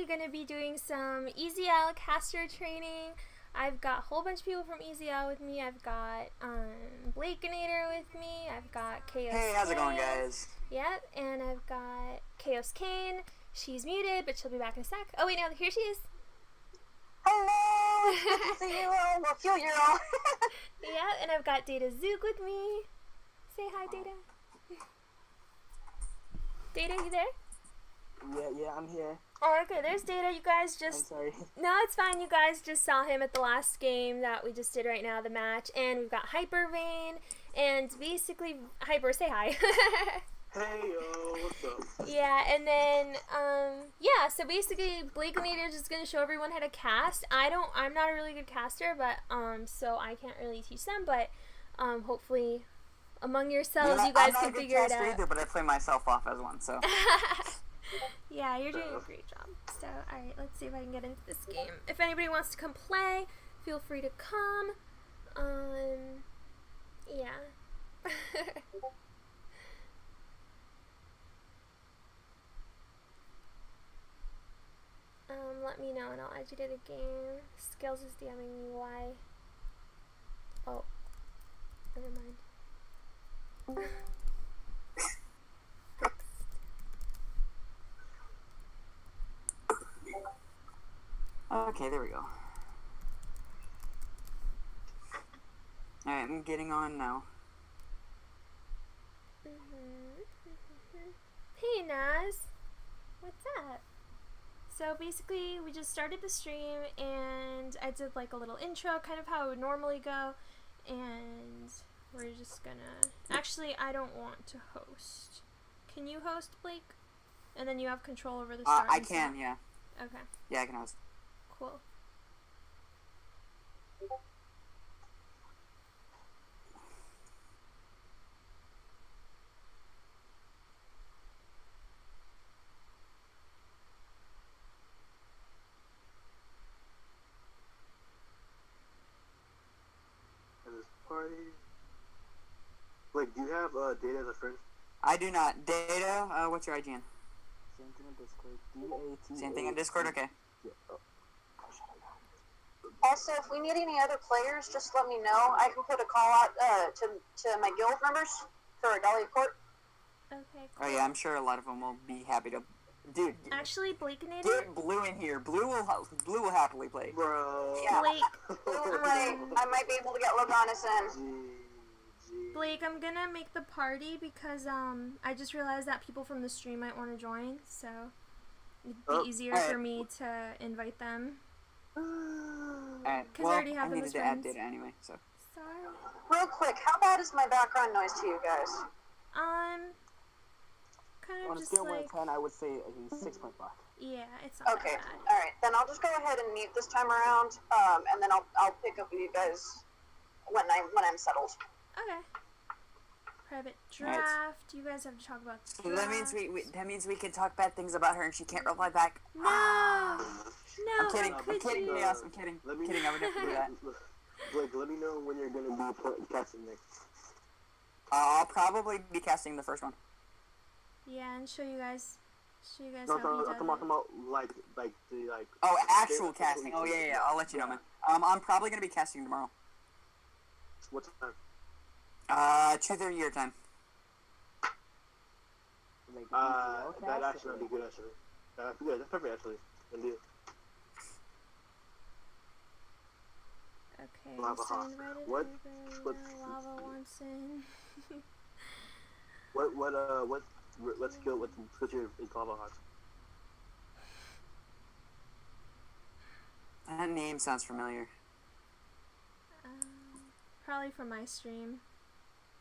basically going to be doing some EZL Caster Training. I've got a whole bunch of people from EZL with me. I've got Blakeinator with me. I've got Chaos Hey, how's it going, guys? Yep, and I've got Chaos Kane. She's muted, but she'll be back in a sec. Oh, wait, no, here she is. Hello! Good to see you all. Well, feel you all. Yeah, and I've got Data Zook with me. Say hi, Data. Data, you there? Yeah, I'm here. Oh, okay, there's Data. You guys I'm just... sorry. No, it's fine. You guys just saw him at the last game that we just did right now, the match. And we've got Hyper Vane. And basically, Hyper, say hi. Hey, yo, what's up? Yeah, and then, yeah, so basically, Blakeinator is just going to show everyone how to cast. I'm not a really good caster, but, so I can't really teach them, but, hopefully, among yourselves, you guys can figure it out. I'm not a good caster either, but I play myself off as one, so. Yeah, you're doing a great job. So, alright, let's see if I can get into this game. If anybody wants to come play, feel free to come. Yeah. Let me know and I'll add you to the game. Skills is DMing me why. Oh. Never mind. Okay, there we go. Alright, I'm getting on now. Hey, Naz. What's up? So basically, we just started the stream, and I did like a little intro, kind of how it would normally go, and we're just gonna... Actually, I don't want to host. Can you host, Blake? And then you have control over the start I and can, stop? yeah. Okay, Yeah, I can host. cool. Party. Wait, do you have Data as a friend? I do not. Data, what's your IGN? Same thing on Discord. D-A-T-A. Same thing on Discord? Okay. Yeah. Oh. Also, if we need any other players, just let me know. I can put a call out to my guild members for Dahlia Court. Okay, Oh cool. yeah, I'm sure a lot of them will be happy to... Dude, Actually, Blakeinator? get Blue in here. Blue will happily play. Bro. Yeah. Blake, I might be able to get Loganis in. Blake, I'm gonna make the party because I just realized that people from the stream might want to join, so it'd be easier for me to invite them. And, Because I already have them needed as to add friends. Data anyway, so. Sorry. Real quick, how bad is my background noise to you guys? Kind On of a just scale of 1 like, to 10, I would say a 6.5. yeah, it's not Okay, that bad. alright. Then I'll just go ahead and mute this time around, and then I'll pick up with you guys when I'm settled. Okay. Private draft. You guys have to talk about the So draft. that means we can talk bad things about her and she can't reply back. No! No, I'm kidding. how I'm could kidding, you? Chaos. I'm kidding. I would never do that. Blake, let me know when you're gonna be casting next. I'll probably be casting the first one. Yeah, and show you guys No, how he does I'm talking about like the Oh, actual casting. Oh yeah. I'll let you know, man. I'm probably gonna be casting tomorrow. What time? 2:30 your time. That actually would be good actually. Yeah, that's perfect actually. Indeed. Okay, Lava so Hawk. invited What? everybody. Lava wants in. What skill, what switcher is Lava Hawk? That name sounds familiar. Probably from my stream.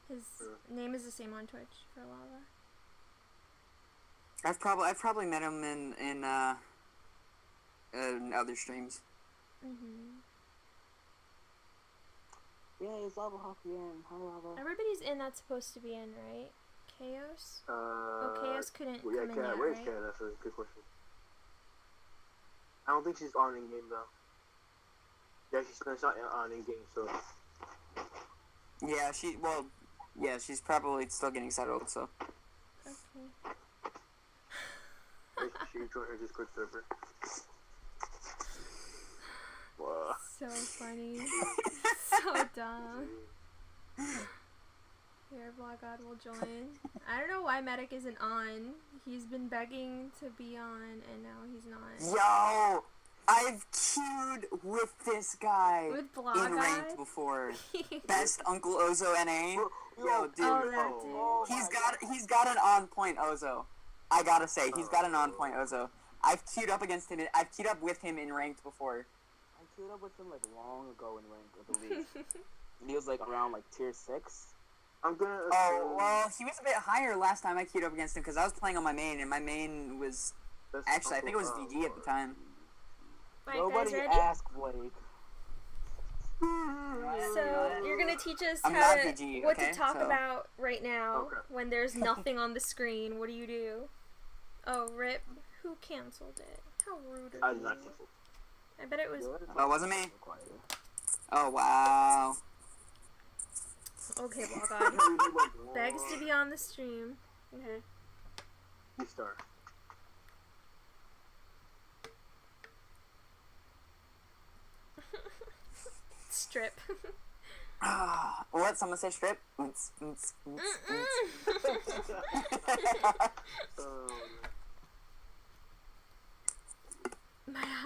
His name is the same on Twitch for Lava. I've probably met him in other streams. Yeah, it's Lava Hawk again. Hi, Lava. Everybody's in that's supposed to be in, right? Chaos? Chaos couldn't come in yet, where's right? Kat? That's a good question. I don't think she's on in game though. Yeah, she's not on in game, so. Yeah, she's probably still getting settled, so. Okay. She joined her Discord server. Wow. So funny. So dumb. Here, Vlogod will join. I don't know why Medic isn't on. He's been begging to be on, and now he's not. Yo! I've queued with this guy With in ranked Vlogod? before. Best Uncle Ozo NA. Yo, dude. Oh, that dude. He's got an on point Ozo. I gotta say, he's got an on point Ozo. I've queued up against him. I've queued up with him in ranked before. I queued up with him like long ago in rank, I believe. And he was like around like tier 6. I'm gonna. Oh, well, he was a bit higher last time I queued up against him because I was playing on my main, and my main was actually I think it was VG at the time. Alright, Nobody guys, ready? asked Blake. So, you're gonna teach us I'm how not to, VG, what okay? to talk So- about right now Okay. when there's nothing on the screen. What do? Oh, rip. Who canceled it? How rude I of did you. not cancel. I bet it was... Oh, wasn't me? Oh, wow. Okay, Vlogod. Begs to be on the stream. Okay. You start. Strip. What? Someone say strip? My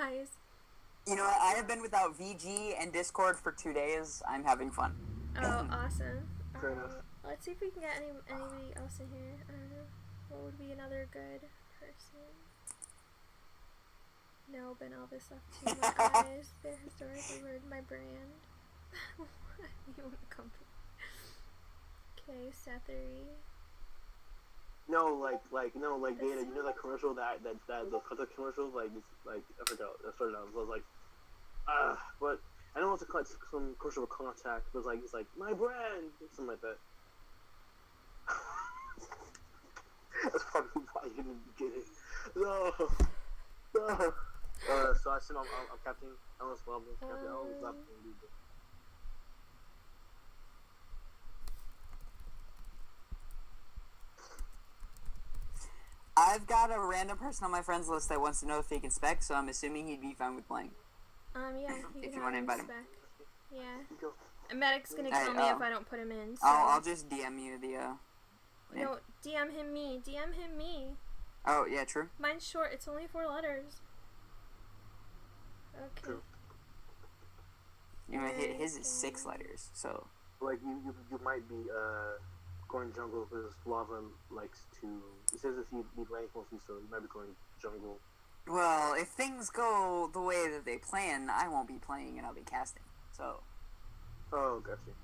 eyes. You know what? I have been without VG and Discord for 2 days. I'm having fun. Oh, awesome. Fair enough. Let's see if we can get anybody else in here. I don't know. What would be another good person? No, Ben Elvis left too. My eyes. They're historically word my brand. You want to come? Okay, Sathery. No, like Data. You know that commercial that the contact commercial, like it's like I forgot. I started out. It was like, but I know it's some commercial with contact. It was like it's like my brand, something like that. That's probably why you didn't get it. No. So I assume I'm Captain Ellis Level. Captain Ellis Level. I've got a random person on my friends list that wants to know if he can spec, so I'm assuming he'd be fine with playing. Yeah, you If can you have wanna him invite him. spec. Yeah. Go. A medic's gonna Hey, kill me if I don't put him in. So. I'll just DM you the name. No, DM him me. DM him me. Oh yeah, true. Mine's short. It's only 4 letters. Okay. True. You know, his is 6 letters, so. Like you might be going jungle because Lava likes to. He says if you be rank mostly, so you might be going jungle. Well, if things go the way that they plan, I won't be playing and I'll be casting. So. Oh, gotcha.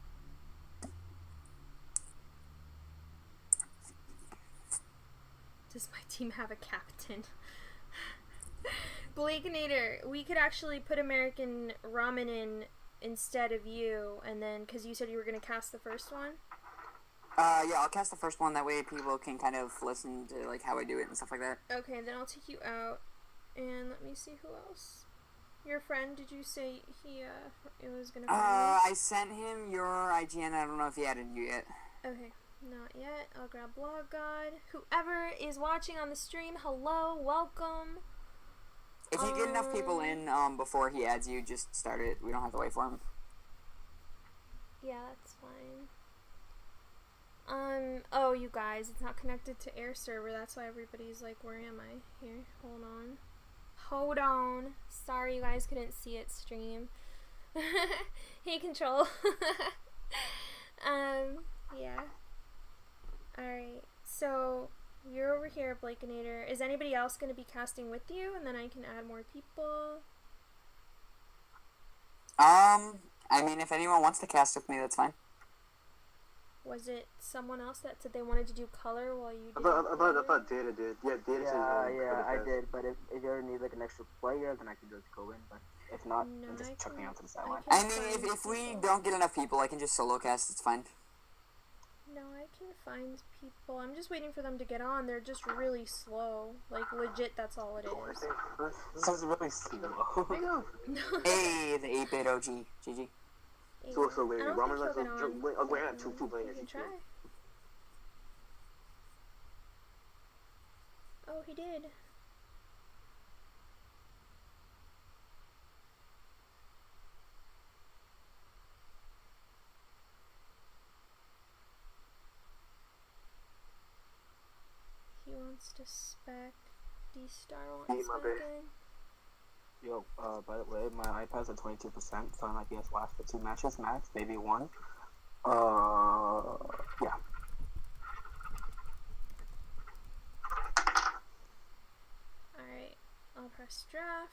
Does my team have a captain? Blakenator, we could actually put American Ramen in instead of you, and then, because you said you were going to cast the first one? Yeah, I'll cast the first one, that way people can kind of listen to, like, how I do it and stuff like that. Okay, then I'll take you out, and let me see who else. Your friend, did you say it was going to I sent him your IGN, I don't know if he added you yet. Okay, not yet. I'll grab Blog God. Whoever is watching on the stream, hello, welcome. If you get enough people in before he adds you, just start it. We don't have to wait for him. Yeah, that's fine. Oh, you guys, it's not connected to air server. That's why everybody's like, where am I? Here, hold on. Sorry you guys couldn't see it stream. Hey, Control. Yeah. Alright, so you're over here, Blakenator. Is anybody else going to be casting with you? And then I can add more people. I mean, if anyone wants to cast with me, that's fine. Was it someone else that said they wanted to do color while you did? I thought Data did. Yeah, Data said. Yeah, I did. But if you ever need like an extra player, then I can just go in. But if not, No, then I just chuck me can- onto the sideline. I I can mean, find if we people. don't get enough people, I can just solo cast. It's fine. No, I can find people. I'm just waiting for them to get on. They're just really slow. Like, legit, that's all it is. This is really slow. Hey, the 8-bit OG. GG. So wait, I don't Ramen think likes he'll to get on, wait, but, at two players. we can try. Oh, he did. wants to spec. D-Star Hey, wants my back bad. in. Yo, by the way, my iPad's at 22%, so I might be able to last for 2 matches max, maybe 1. Yeah. Alright, I'll press draft.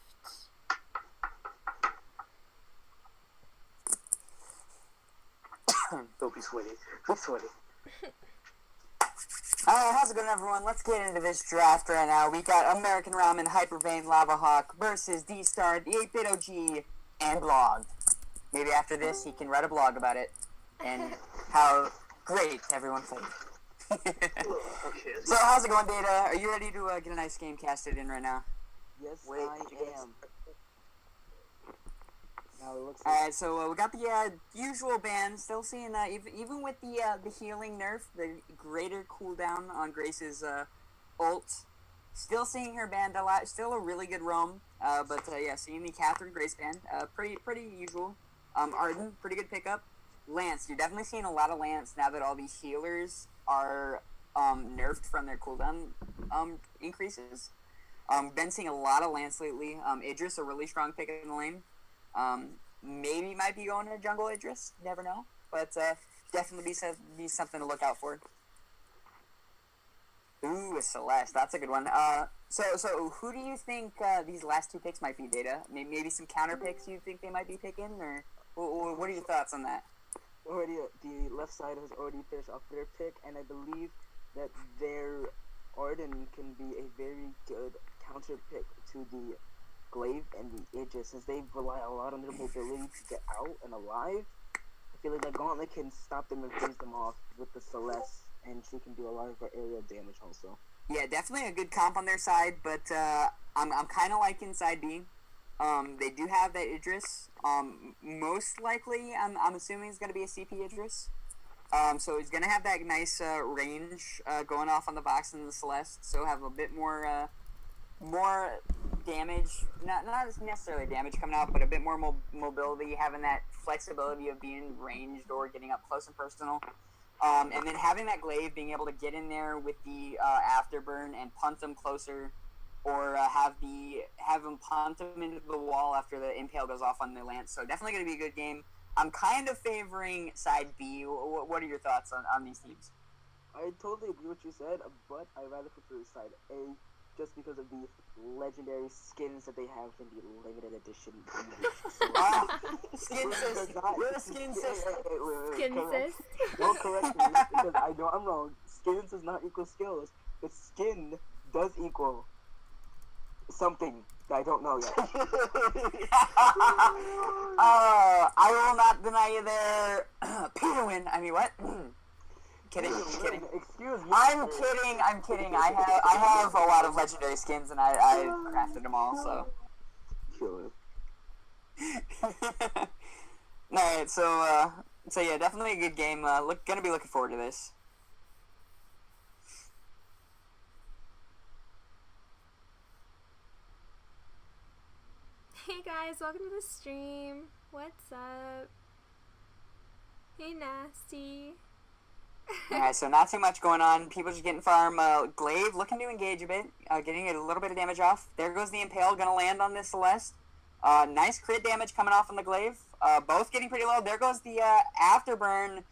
Don't be sweaty. Don't sweaty. Alright, how's it going, everyone? Let's get into this draft right now. We got American Ramen, Hypervein, Lava Hawk versus D-Star, the 8-Bit OG, and Blog. Maybe after this, he can write a blog about it and how great everyone played. Okay. So, how's it going, Data? Are you ready to get a nice game casted in right now? Yes, Wait, I did you guys- am. Now it looks like Alright, so we got the usual ban. Still seeing even with the healing nerf, the greater cooldown on Grace's ult. Still seeing her banned a lot. Still a really good roam. But yeah, seeing the Catherine Grace banned. Pretty usual. Arden, pretty good pickup. Lance, you're definitely seeing a lot of Lance now that all these healers are nerfed from their cooldown increases. Been seeing a lot of Lance lately. Idris, a really strong pick in the lane. Maybe might be going to jungle Idris. Never know. But definitely be something to look out for. Ooh, a Celeste. That's a good one. So who do you think these last two picks might be, Data? Maybe some counter picks you think they might be picking? Or what are your thoughts on that? already the left side has already finished off their pick, and I believe that their Arden can be a very good counter pick to the Glaive and the Aegis, since they rely a lot on their mobility to get out and alive. I feel like the Gauntlet can stop them and freeze them off with the Celeste, and she can do a lot of her aerial damage also. Yeah, definitely a good comp on their side, but I'm kind of like inside B. They do have that Idris. Most likely, I'm assuming it's going to be a CP Idris. So he's going to have that nice range going off on the box and the Celeste, so have a bit more damage, not necessarily damage coming out, but a bit more mobility, having that flexibility of being ranged or getting up close and personal. And then having that Glaive, being able to get in there with the afterburn and punt them closer, or have them punt them into the wall after the impale goes off on the lance. So definitely going to be a good game. I'm kind of favoring side B. What are your thoughts on these teams? I totally agree with what you said, but I rather prefer side A, just because of the legendary skins that they have in the limited edition. Skin sis. You're a skin sis. Skin sis. Don't correct me, because I know I'm wrong. Skins does not equal skills. The skin does equal something that I don't know yet. I will not deny you there. Peterwin. I mean, what? Kidding. Excuse me. I'm kidding. I have a lot of legendary skins, and I crafted them all. So. Kill All right. So yeah, definitely a good game. Gonna be looking forward to this. Hey guys, welcome to the stream. What's up? Hey Nasty. Alright, so not too much going on. People just getting farm. Glaive looking to engage a bit, getting a little bit of damage off. There goes the Impale, gonna land on this Celeste. Nice crit damage coming off on the Glaive. Both getting pretty low. There goes the Afterburn,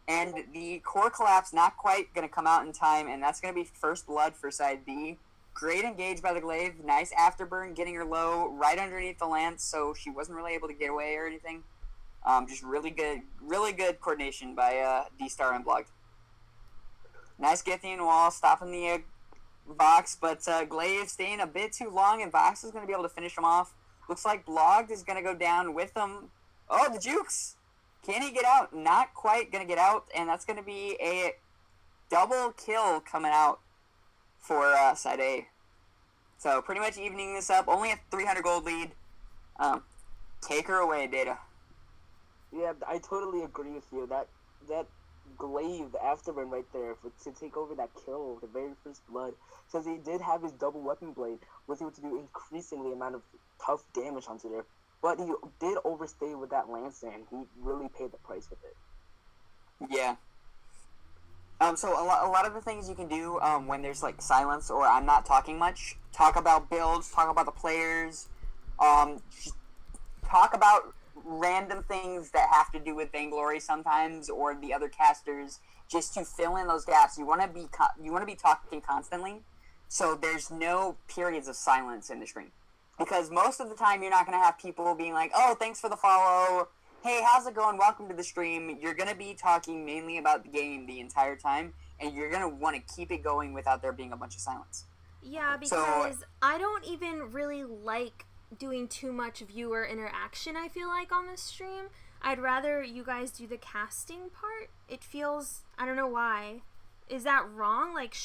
and the Core Collapse not quite gonna come out in time, and that's gonna be first blood for side B. Great engage by the Glaive. Nice Afterburn, getting her low right underneath the lance, so she wasn't really able to get away or anything. Just really good coordination by D-Star and Blog. Nice Githian wall, stopping the Vox, but Glaive staying a bit too long, and Vox is going to be able to finish him off. Looks like Blog is going to go down with him. Oh, the Jukes! Can he get out? Not quite going to get out, and that's going to be a double kill coming out for side A. So pretty much evening this up. Only a 300 gold lead. Take her away, Data. Yeah, I totally agree with you. That Glaive, the Afterburn right there, to take over that kill, the very first blood, since he did have his double weapon blade, was able to do increasingly amount of tough damage onto there. But he did overstay with that lance, and he really paid the price with it. Yeah. So a lot of the things you can do when there's like silence or I'm not talking much, talk about builds, talk about the players, just talk about random things that have to do with Vainglory sometimes or the other casters, just to fill in those gaps. You want to be talking constantly, so there's no periods of silence in the stream, because most of the time you're not going to have people being like, "Oh, thanks for the follow. Hey, how's it going? Welcome to the stream." You're going to be talking mainly about the game the entire time, and you're going to want to keep it going without there being a bunch of silence. Yeah, because I don't even really like doing too much viewer interaction, I feel like, on this stream. I'd rather you guys do the casting part. It feels, I don't know why. Is that wrong? Like,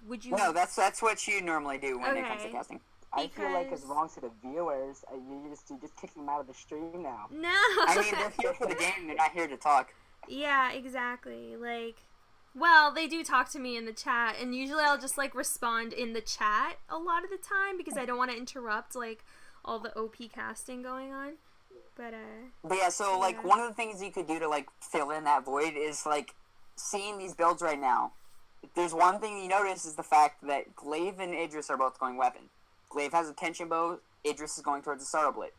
would you... No, that's what you normally do when it comes to casting. I feel like it's wrong to the viewers. You just kick them out of the stream now. No! I mean, they're here for the game. They're not here to talk. Yeah, exactly. Like, well, they do talk to me in the chat, and usually I'll just, like, respond in the chat a lot of the time, because I don't want to interrupt, like, all the OP casting going on. But yeah, so, like, one of the things you could do to, like, fill in that void is, like, seeing these builds right now. If there's one thing you notice is the fact that Glaive and Idris are both going weapon. Glaive has a tension bow, Idris is going towards a Saroblit.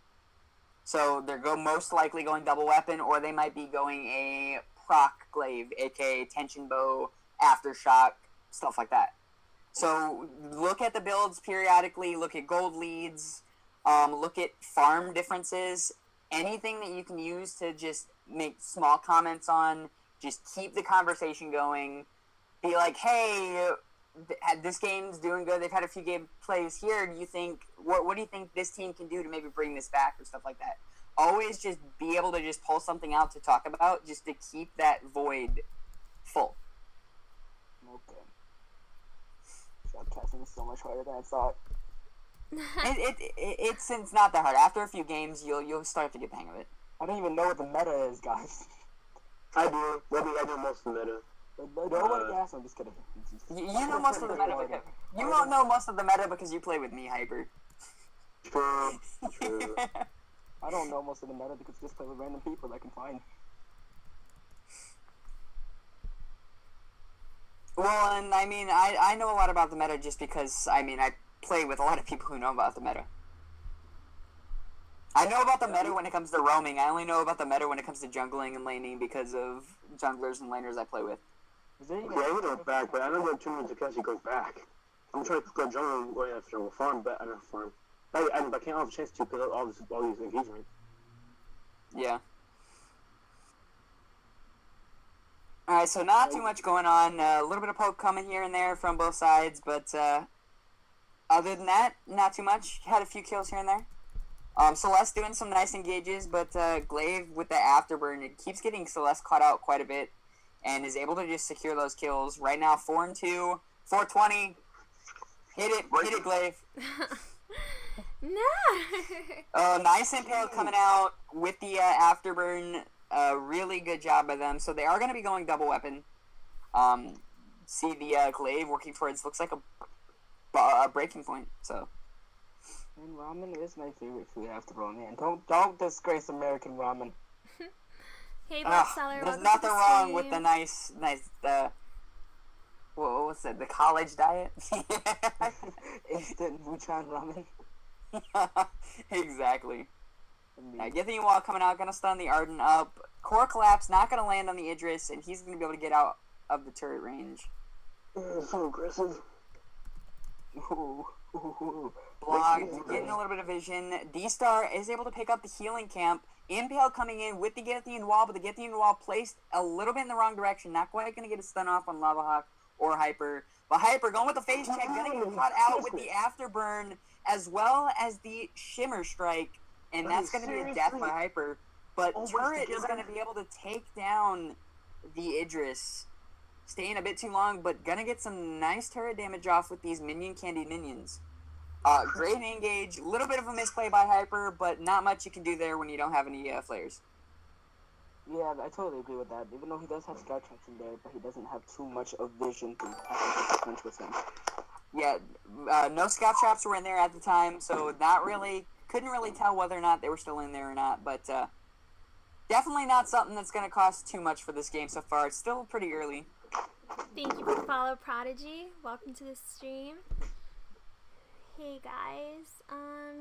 So they're most likely going double weapon, or they might be going a proc Glaive, aka tension bow, aftershock, stuff like that. So look at the builds periodically, look at gold leads, look at farm differences, anything that you can use to just make small comments on, just keep the conversation going. Be like, hey, this game's doing good. They've had a few game plays here. Do you think what do you think this team can do to maybe bring this back or stuff like that? Always just be able to just pull something out to talk about, just to keep that void full. Okay. Shotcasting is so much harder than I thought. It's not that hard. After a few games, you'll start to get the hang of it. I don't even know what the meta is, guys. I do. I know most of the meta. Nobody asked. I'm just kidding. You know most of the meta. Because, you won't know most of the meta because you play with me, Hyper. True. I don't know most of the meta because I just play with random people I can find. Well, and I mean, I know a lot about the meta just because, I mean, I play with a lot of people who know about the meta. I know about the meta when it comes to roaming. I only know about the meta when it comes to jungling and laning because of junglers and laners I play with. Yeah, I go back, but I don't know too much to actually go back. I'm trying to go jungle going after jungle farm, but I don't farm. I can't have a chance to because of all these engagements. Yeah. Alright, so not too much going on. A little bit of poke coming here and there from both sides, but other than that, not too much. Had a few kills here and there. Celeste doing some nice engages, but Glaive with the afterburn, it keeps getting Celeste caught out quite a bit and is able to just secure those kills. Right now, 4-2, 420. Hit it, Glaive. No. Nice impale coming out with the afterburn. Really good job by them. So they are going to be going double weapon. See the Glaive working towards, looks like a breaking point. So. And ramen is my favorite food after all, man. Don't disgrace American ramen. Hey, Bookseller, there's nothing wrong with the nice, what's it? The college diet. Instant Buchan ramen. Exactly. Get the wall coming out, gonna stun the Arden up. Core collapse, not gonna land on the Idris, and he's gonna be able to get out of the turret range. So aggressive. Ooh. Blocked, getting a little bit of vision. D-Star is able to pick up the healing camp. Impale coming in with the Gethian wall, but the Gethian wall placed a little bit in the wrong direction. Not quite going to get a stun off on Lava Hawk or Hyper. But Hyper going with the face check, going to get caught out with the afterburn as well as the Shimmer Strike. And that's going to be a death by Hyper. But Turret is going to be able to take down the Idris. Staying a bit too long, but going to get some nice turret damage off with these minion candy minions. Great engage, a little bit of a misplay by Hyper, but not much you can do there when you don't have any flares. Yeah, I totally agree with that. Even though he does have scout traps in there, but he doesn't have too much of vision to punch with him. Yeah, no scout traps were in there at the time, so couldn't really tell whether or not they were still in there or not, but definitely not something that's going to cost too much for this game so far. It's still pretty early. Thank you for the follow, Prodigy. Welcome to the stream. Hey guys.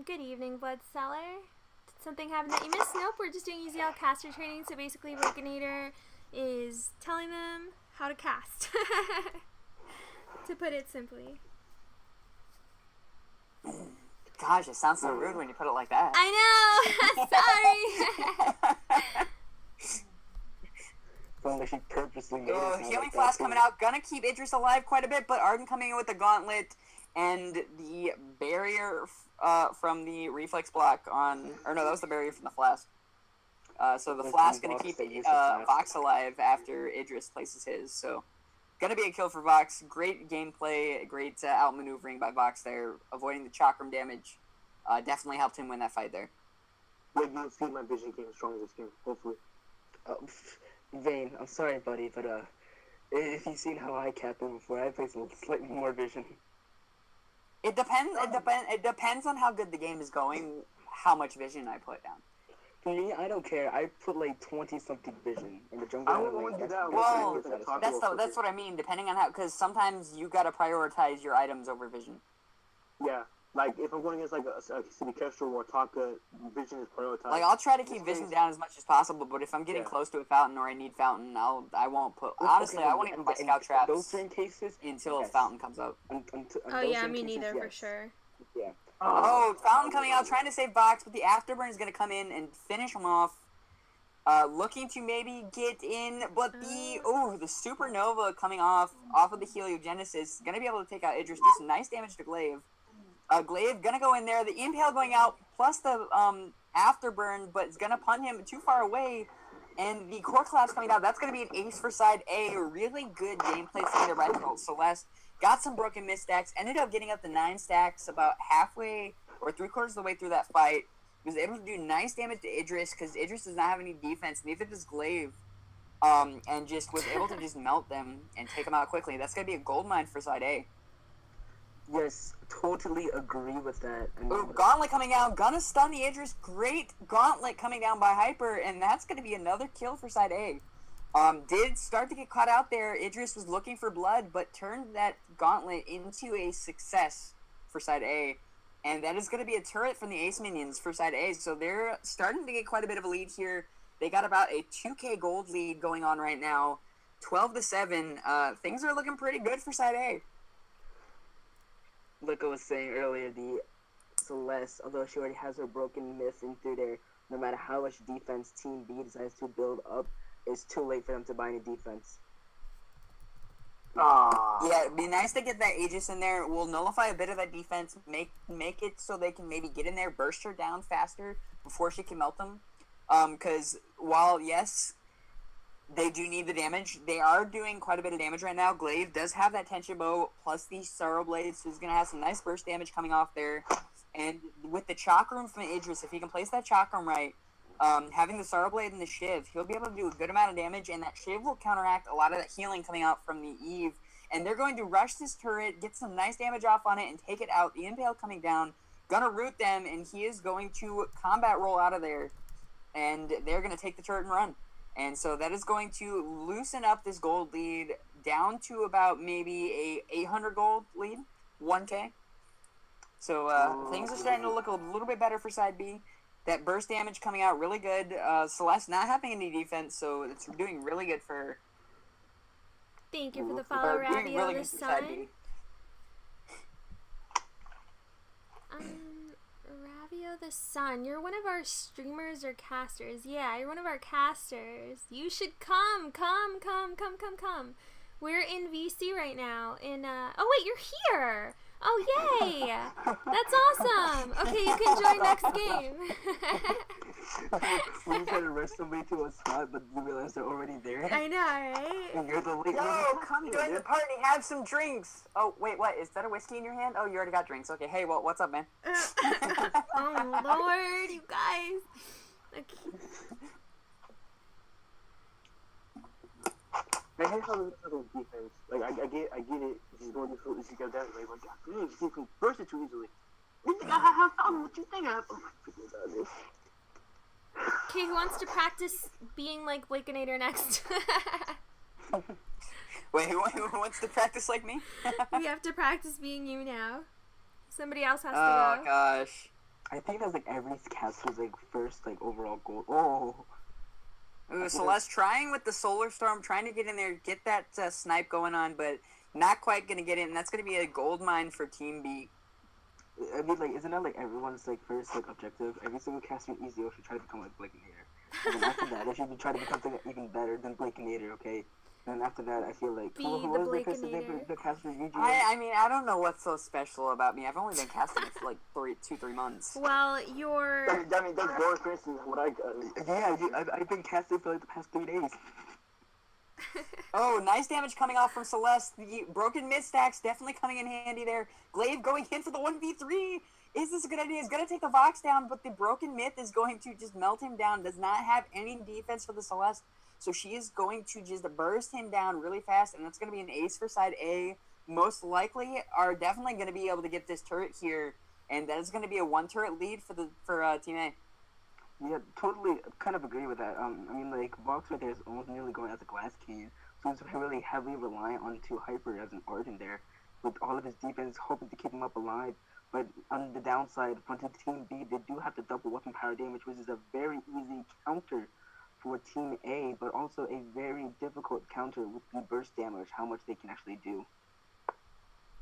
Good evening, Blood Seller. Did something happen that you missed? Nope, we're just doing EZL Caster Training. So basically, Wakinator is telling them how to cast. To put it simply. Gosh, it sounds so rude when you put it like that. I know. Sorry. Well, she purposely made it sound Healing like Flask that, coming too. out. Gonna keep Idris alive quite a bit, but Arden coming in with the Gauntlet and the barrier from the Reflex block on... Or no, that was the barrier from the Flask. So the Flask gonna keep Vox alive after Idris places his. So gonna be a kill for Vox. Great gameplay, great outmaneuvering by Vox there, avoiding the chakram damage. Definitely helped him win that fight there. Like, you'll see my vision game strong this game, hopefully. Vane, I'm sorry, buddy, but if you've seen how I capped him before, I place slightly more vision. It depends on how good the game is going, how much vision I put down. For me, I don't care. I put like 20-something vision in the jungle. I won't do that. Well, that's what I mean. Depending on how, because sometimes you gotta prioritize your items over vision. Yeah, like if I'm going against like a City Kestrel or Taka, vision is prioritized. Like I'll try to keep vision down as much as possible, but if I'm getting close to a fountain or I need fountain, I won't put. Honestly, I won't even put scout traps. Those certain cases until a fountain comes up. Oh yeah, me neither for sure. Yeah. Oh, fountain coming out, trying to save Vox, but the afterburn is going to come in and finish him off. Looking to maybe get in, but the supernova coming off of the heliogenesis is going to be able to take out Idris. Do some nice damage to Glaive. Glaive going to go in there. The impale going out, plus the afterburn, but it's going to punt him too far away. And the core collapse coming out. That's going to be an ace for side A. Really good gameplay from there by Celeste. Got some broken mid stacks. Ended up getting up to 9 stacks about halfway or 3/4 of the way through that fight. Was able to do nice damage to Idris because Idris does not have any defense. Neither does Glaive. And just was able to just melt them and take them out quickly. That's going to be a gold mine for side A. Yes, totally agree with that. Ooh, Gauntlet coming out. Gonna stun the Idris. Great Gauntlet coming down by Hyper. And that's going to be another kill for side A. Did start to get caught out there. Idris was looking for blood, but turned that Gauntlet into a success for side A. And that is going to be a turret from the Ace Minions for side A. So they're starting to get quite a bit of a lead here. They got about a 2k gold lead going on right now. 12-7. Things are looking pretty good for side A. Like I was saying earlier, the Celeste, although she already has her broken missing through there, no matter how much defense Team B decides to build up, it's too late for them to buy any defense. Yeah, it'd be nice to get that Aegis in there. We'll nullify a bit of that defense, make it so they can maybe get in there, burst her down faster before she can melt them. Because while, yes, they do need the damage, they are doing quite a bit of damage right now. Glaive does have that tension bow, plus the Sorrow Blade, so he's going to have some nice burst damage coming off there. And with the Chakram from Idris, if he can place that Chakram right, having the Sorrow Blade and the Shiv, he'll be able to do a good amount of damage, and that Shiv will counteract a lot of that healing coming out from the Eve. And they're going to rush this turret, get some nice damage off on it, and take it out. The Impale coming down, gonna root them, and he is going to combat roll out of there. And they're going to take the turret and run. And so that is going to loosen up this gold lead down to about maybe a 800 gold lead, 1k. So things are starting to look a little bit better for side B. That burst damage coming out really good. Celeste not having any defense, so it's doing really good for her. Thank you for the follow, Ravio really the good for side Sun. B. Ravio the Sun, you're one of our streamers or casters. Yeah, you're one of our casters. You should come. We're in VC right now. Oh wait, you're here. Oh yay! That's awesome. Okay, you can join next game. We try to rush somebody to a spot, but you realize they're already there. I know, right? And you're the late. Yo, come join the party. Have some drinks. Oh wait, what? Is that a whiskey in your hand? Oh, you already got drinks. Okay. Hey, well, what's up, man? Oh Lord, you guys. Okay. I hate how there's no defense. Like I get it. She's going to she got that way. Like God, she can burst it too easily. I have what you think. Oh my goodness. Okay, who wants to practice being like Wakinator next? Wait, who wants to practice like me? We have to practice being you now. Somebody else has Oh to go. gosh. I think that's like every caster's like first like overall goal. Oh, Ooh, think Celeste trying with the Solar Storm, trying to get in there, get that snipe going on, but not quite gonna get it, and that's gonna be a gold mine for Team B. I mean, like, isn't that like everyone's like first like objective? Every single caster in EZL should try to become like Blakenator. And then after that, they should try to become something even better than Blakenator. Okay. And then after that, I feel like Be who the was the Chris's name Blakenator. for the caster UGM? I mean, I don't know what's so special about me. I've only been casting it for like 3 months. Well, you're... I mean, that's more experience than what I got. Yeah, I've been casting for like the past 3 days. Oh, nice damage coming off from Celeste. The broken mid stacks definitely coming in handy there. Glaive going in for the 1v3. Is this a good idea? He's going to take the Vox down, but the broken myth is going to just melt him down. Does not have any defense for the Celeste. So she is going to just burst him down really fast, and that's going to be an ace for side A. Most likely are definitely going to be able to get this turret here, and that is going to be a 1-turret lead for Team A. Yeah, totally kind of agree with that. I mean, like, Vox right there is almost nearly going as a glass king, so he's really heavily reliant on 2 Hyper as an Arden there, with all of his defense hoping to keep him up alive. But on the downside, for Team B, they do have the double weapon power damage, which is a very easy counter for Team A, but also a very difficult counter with the burst damage, how much they can actually do.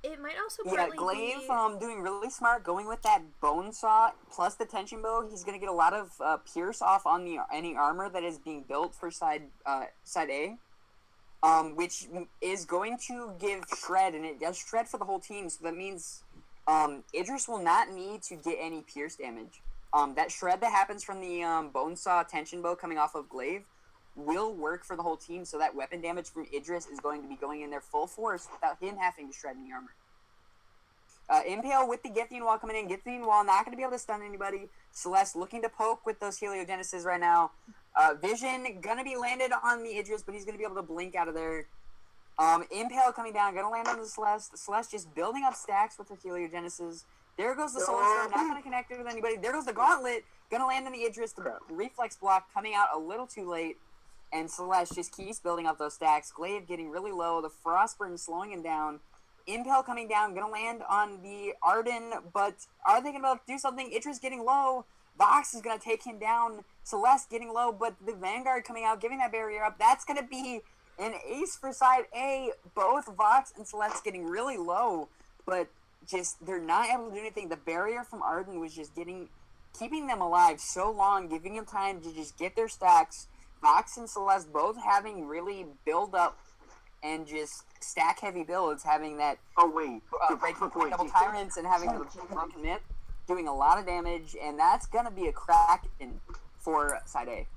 It might also Yeah, partly Glaive be... doing really smart, going with that bone saw plus the tension bow. He's going to get a lot of pierce off on any armor that is being built for side A, which is going to give shred, and it does shred for the whole team. So that means Idris will not need to get any pierce damage. That shred that happens from the bone saw tension bow coming off of Glaive will work for the whole team, so that weapon damage from Idris is going to be going in there full force without him having to shred any armor. Impale with the gifting wall coming in. Gifting wall not going to be able to stun anybody. Celeste looking to poke with those heliogenesis right now. Vision going to be landed on the Idris, but he's going to be able to blink out of there. Impale coming down, going to land on the Celeste. Celeste just building up stacks with her heliogenesis. There goes the Solar Storm, not going to connect it with anybody. There goes the Gauntlet, going to land on the Idris. The reflex block coming out a little too late. And Celeste just keeps building up those stacks. Glaive getting really low. The Frostburn slowing him down. Impale coming down, going to land on the Arden, but are they going to be able to do something? Idris getting low. Vox is going to take him down. Celeste getting low, but the Vanguard coming out, giving that barrier up. That's going to be an ace for side A. Both Vox and Celeste getting really low, but just they're not able to do anything. The barrier from Arden was just keeping them alive so long, giving them time to just get their stacks. Vox and Celeste both having really build up and just stack heavy builds, having that breaking point double tyrants and having the broken myth, doing a lot of damage, and that's gonna be a Kraken for side A.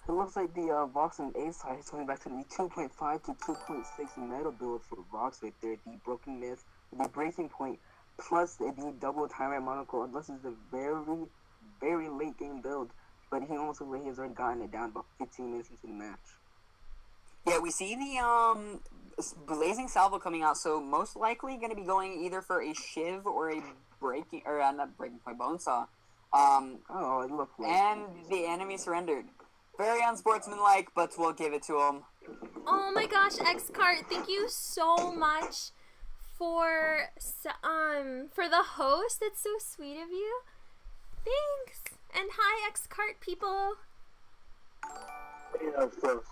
It looks like the Vox and A side is going back to the 2.5 to 2.6 meta build for Vox right there. The broken myth, the bracing point, plus the double tyrant monocle, unless it's a very, very late game build. But he has already gotten it down about 15 minutes into the match. Yeah, we see the Blazing Salvo coming out, so most likely going to be going either for a Shiv or a not breaking point, bone saw. It looked like. And the enemy surrendered. Very unsportsmanlike, but we'll give it to him. Oh my gosh, Xcart, thank you so much for the host. That's so sweet of you. Thanks. And hi, Xcart people. Yeah, so.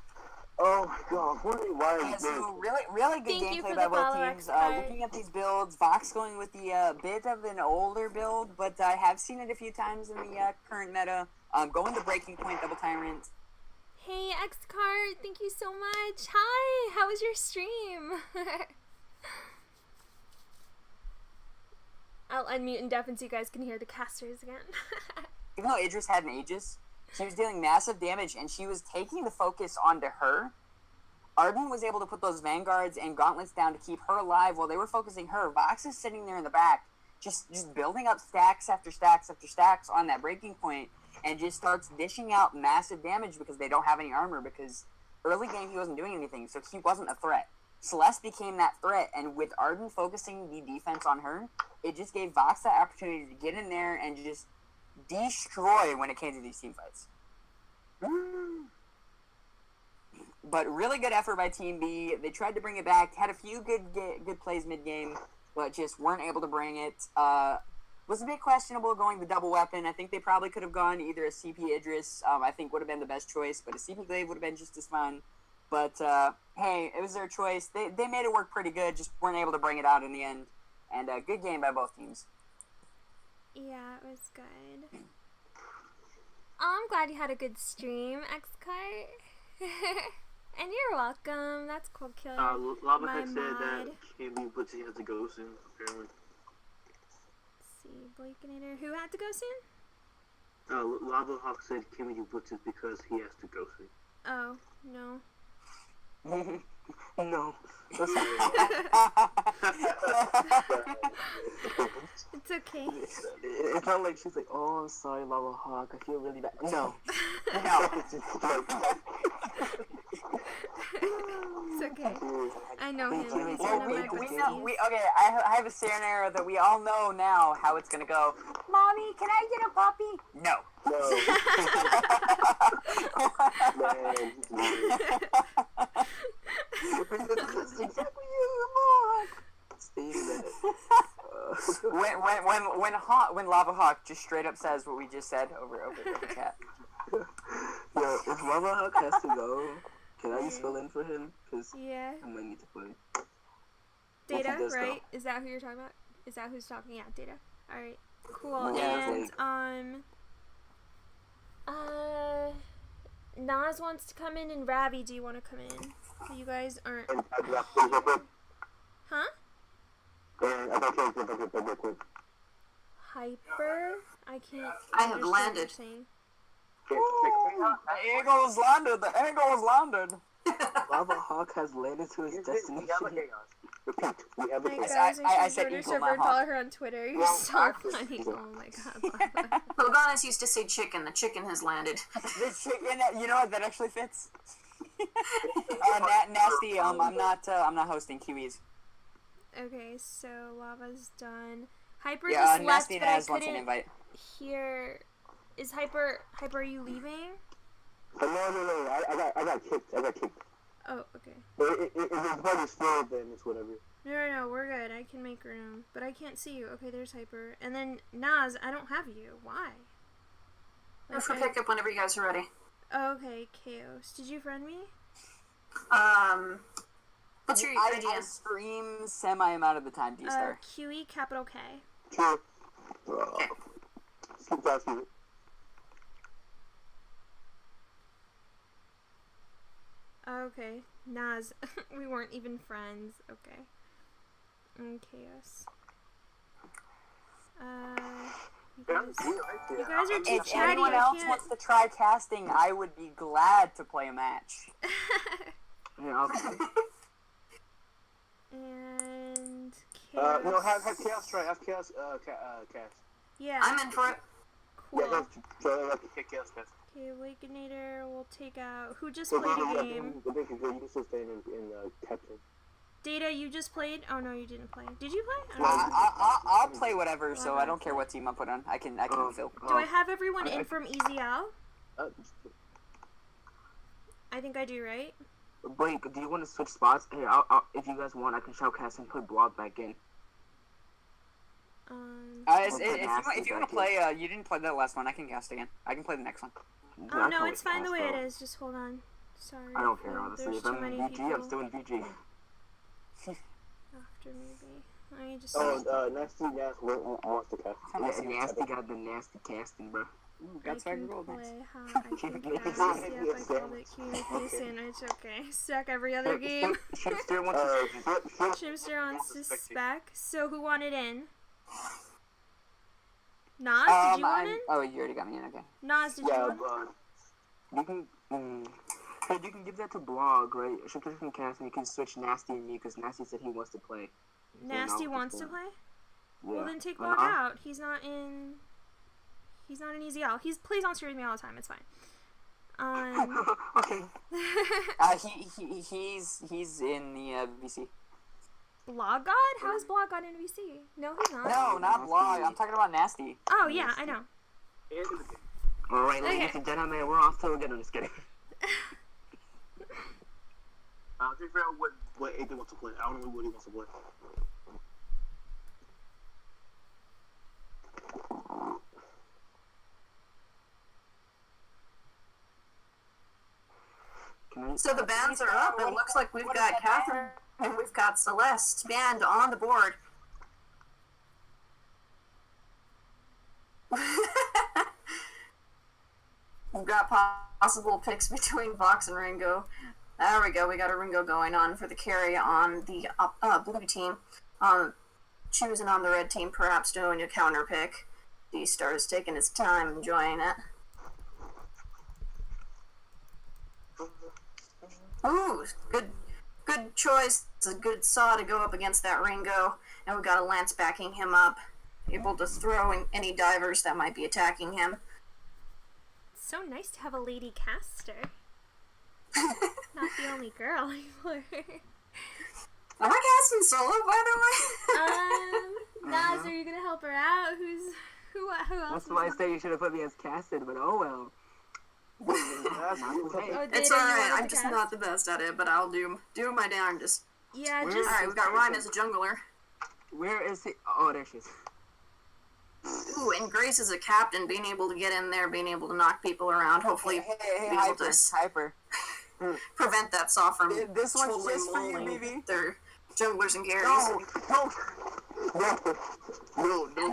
Oh my god, why is this? So really good Thank you gameplay for by the both follow, teams. Xcart. Looking at these builds, Vox going with the bit of an older build, but I have seen it a few times in the current meta. Going to breaking point, double tyrant. Hey, Xcart, thank you so much. Hi, how was your stream? I'll unmute and deafen so you guys can hear the casters again. Even though Idris had an Aegis, she was dealing massive damage, and she was taking the focus onto her. Arden was able to put those Vanguards and Gauntlets down to keep her alive while they were focusing her. Vox is sitting there in the back, just building up stacks after stacks after stacks on that breaking point, and just starts dishing out massive damage because they don't have any armor, because early game he wasn't doing anything, so he wasn't a threat. Celeste became that threat, and with Arden focusing the defense on her, it just gave Vox that opportunity to get in there and just destroy when it came to these team fights. But really good effort by Team B. They tried to bring it back, had a few good plays mid-game, but just weren't able to bring it. Was a bit questionable going the double weapon. I think they probably could have gone either a CP Idris, I think would have been the best choice, but a CP Glaive would have been just as fun. But, hey, it was their choice. They made it work pretty good, just weren't able to bring it out in the end. And a good game by both teams. Yeah, it was good. I'm glad you had a good stream, X-Kite. And you're welcome. That's cool, Killer. Lava My had said that mod. Candy Blitzy has to go soon, apparently. Let's see, Blakenator. Who had to go soon? Lava Hawk said Kimmy Blitzes because he has to go soon. Oh, no. No. It's okay. It's not like she's like, oh, I'm sorry, Lava Hawk. I feel really bad. No. It's okay. I know him. He's one of Well, my we besties. know, okay, I have a scenario that we all know now how it's gonna go. Mommy, can I get a puppy? No. That's exactly you, when Lava Hawk just straight up says what we just said over the chat. Yo, if Lava Hawk has to go, can I just fill in for him? Because Yeah. I might need to play. Data, If he does go. right? Is that who you're talking about? Is that who's talking? Yeah, Data. Alright. Cool. Yeah, And, it's Nas wants to come in, and Ravi, do you want to come in? You guys aren't... Huh? Hyper? I can't... I have understand what landed. you're saying. The eagle is landed. The eagle is landed. Lava Hawk has landed to his destination. Repeat, we have a Hey chaos. guys, I I said should eagle, server not and follow hawk. her on Twitter. You're Well, so practice. funny. Oh my god, Lava. Pocahontas used to say chicken. The chicken has landed. The chicken, you know what? That actually fits. Nasty. I'm not hosting Kiwis. Okay, so Lava's done. Hyper Yeah, just left, Nasty but I Naz wants an couldn't invite. hear. Is Hyper? Are you leaving? No, I got kicked. Oh, okay. If it's bloody slow, then it's whatever. No, we're good. I can make room, but I can't see you. Okay, there's Hyper, and then Naz. I don't have you. Why? Let's go pick up whenever you guys are ready. Oh, okay, Chaos. Did you friend me? What's your I idea? stream semi amount of the time, D-Star. QE capital K. True. Okay. Skip that. Okay, Naz. We weren't even friends. Okay. And Chaos. You guys are too If chatty. anyone I else can't. wants to try casting, I would be glad to play a match. Yeah, I'll play. And Chaos. No, have Chaos try. Have Chaos, cast. Yeah. I'm in for it. Cool. Yeah, have Chaos cast. Okay, Wakenator will take out. Who just played a game? You can still stay in captain. Data, you just played? Oh no, you didn't play. Did you play? I don't know. I'll play whatever, so I don't care what team I put on. I can fill. Do I have everyone in from EZL? Uh, I think I do, right? Blake, do you want to switch spots? Here, if you guys want, I can shoutcast and put Blog back in. If you want to play, you didn't play that last one. I can cast again. I can play the next one. Oh no, it's fine the way it is. Just hold on. Sorry. I don't care, honestly. There's If too I'm many in VG, people I'm still in VG. after maybe. Let me just. Nasty Nas wants to cast. Yeah, Nasty got the nasty casting, bro. Ooh, I that's why I can rolled play next. how I can cast. Yep, I called it. Community sandwich. Okay. Suck every other game. Shipster wants to Chimster wants to spec. So who wanted in? Nas, did you want in? Oh, you already got me in. Okay. Nas, did you Yeah, want in? You can, hey, you can give that to Blog, right? Shipster can cast and you can switch Nasty and me because Nasty said he wants to play. Nasty no, wants just to play? Yeah. Well, then take Why Blog not? out. He's not in EZL. He plays on stream with me all the time. It's fine. Okay. He's in the VC. Blog God? How is Blog God in VC? No, he's not. No, not Blog. I'm talking about Nasty. Oh, yeah, I know. Alright, Okay. ladies and gentlemen, we're off to a good one. Just kidding. I'm trying to figure out what Ethan wants to play. I don't know what he wants to play. So the bands are up. It looks like we've got Catherine and we've got Celeste band on the board. We've got possible picks between Vox and Ringo. There we go. We got a Ringo going on for the carry on the blue team. Choosing on the red team, perhaps doing a counter pick. D-Star's taking his time, enjoying it. Ooh, good choice. It's a good saw to go up against that Ringo. And we've got a Lance backing him up, able to throw in any divers that might be attacking him. It's so nice to have a lady caster. Not the only girl anymore. Am I casting solo, by the way? Naz, are you gonna help her out? Who else? That's why I say you should have put me as casted, but oh well. Oh, It's Data, you alright, wanted I'm to just cast? not the best at it, but I'll do my darndest. Yeah, Where just Alright, we've got Rhyme as a jungler. Where is he? Oh, there she is. Ooh, and Grace is a captain, being able to get in there, being able to knock people around, hopefully Hey, be able to Hyper. prevent that saw from This one's totally just for you, mauling BB. their junglers and carries. No.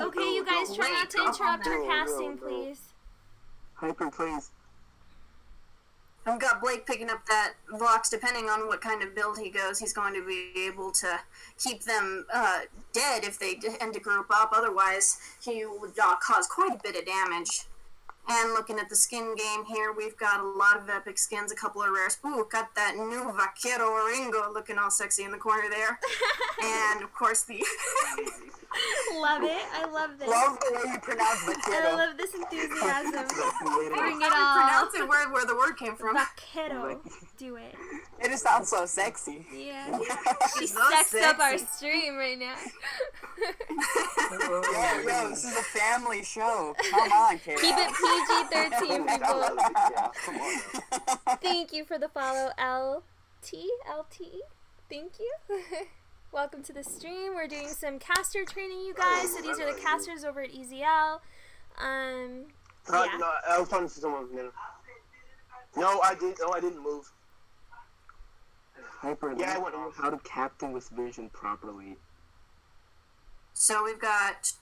okay, you guys try not to interrupt her casting, please. Hyper, please. I've got Blake picking up that Vox. Depending on what kind of build he goes, he's going to be able to keep them dead if they end to group up. Otherwise, he would cause quite a bit of damage. And looking at the skin game here, we've got a lot of epic skins, a couple of rares. Ooh, got that new Vaquero Ringo looking all sexy in the corner there. And, of course, the... Love it. I love this. Love the way you pronounce I Vaquero. love this enthusiasm. Later. Bring it Pronounce on. it where the word came from. Vaquero. Do it. It just sounds so sexy. Yeah. She So sexed up our sexy. stream right now. Yo, this is a family show. Come on, kid. Keep it PG-13, people. Come on now. Thank you for the follow, LT. Thank you. Welcome to the stream. We're doing some caster training, you guys. So these are the casters over at EZL. Yeah. No, I was talking to someone. No, I didn't move. Hyper, Yeah, I went off. how to captain with vision properly. So we've got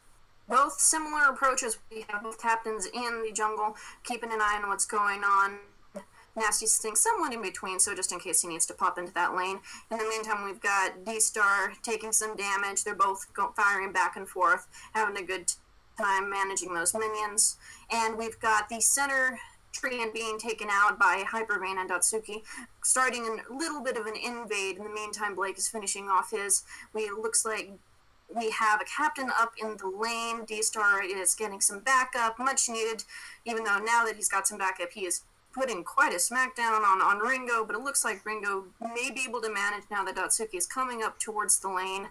both similar approaches. We have both captains in the jungle, keeping an eye on what's going on. Nasty staying somewhat in between, so just in case he needs to pop into that lane. In the meantime, we've got D-Star taking some damage. They're both firing back and forth, having a good time managing those minions. And we've got the center tree and being taken out by Hypervein and Datsuki, starting a little bit of an invade. In the meantime, Blake is finishing off his. Looks like we have a captain up in the lane. D-Star is getting some backup, much needed, even though now that he's got some backup, he is putting quite a smackdown on Ringo, but it looks like Ringo may be able to manage now that Datsuki is coming up towards the lane.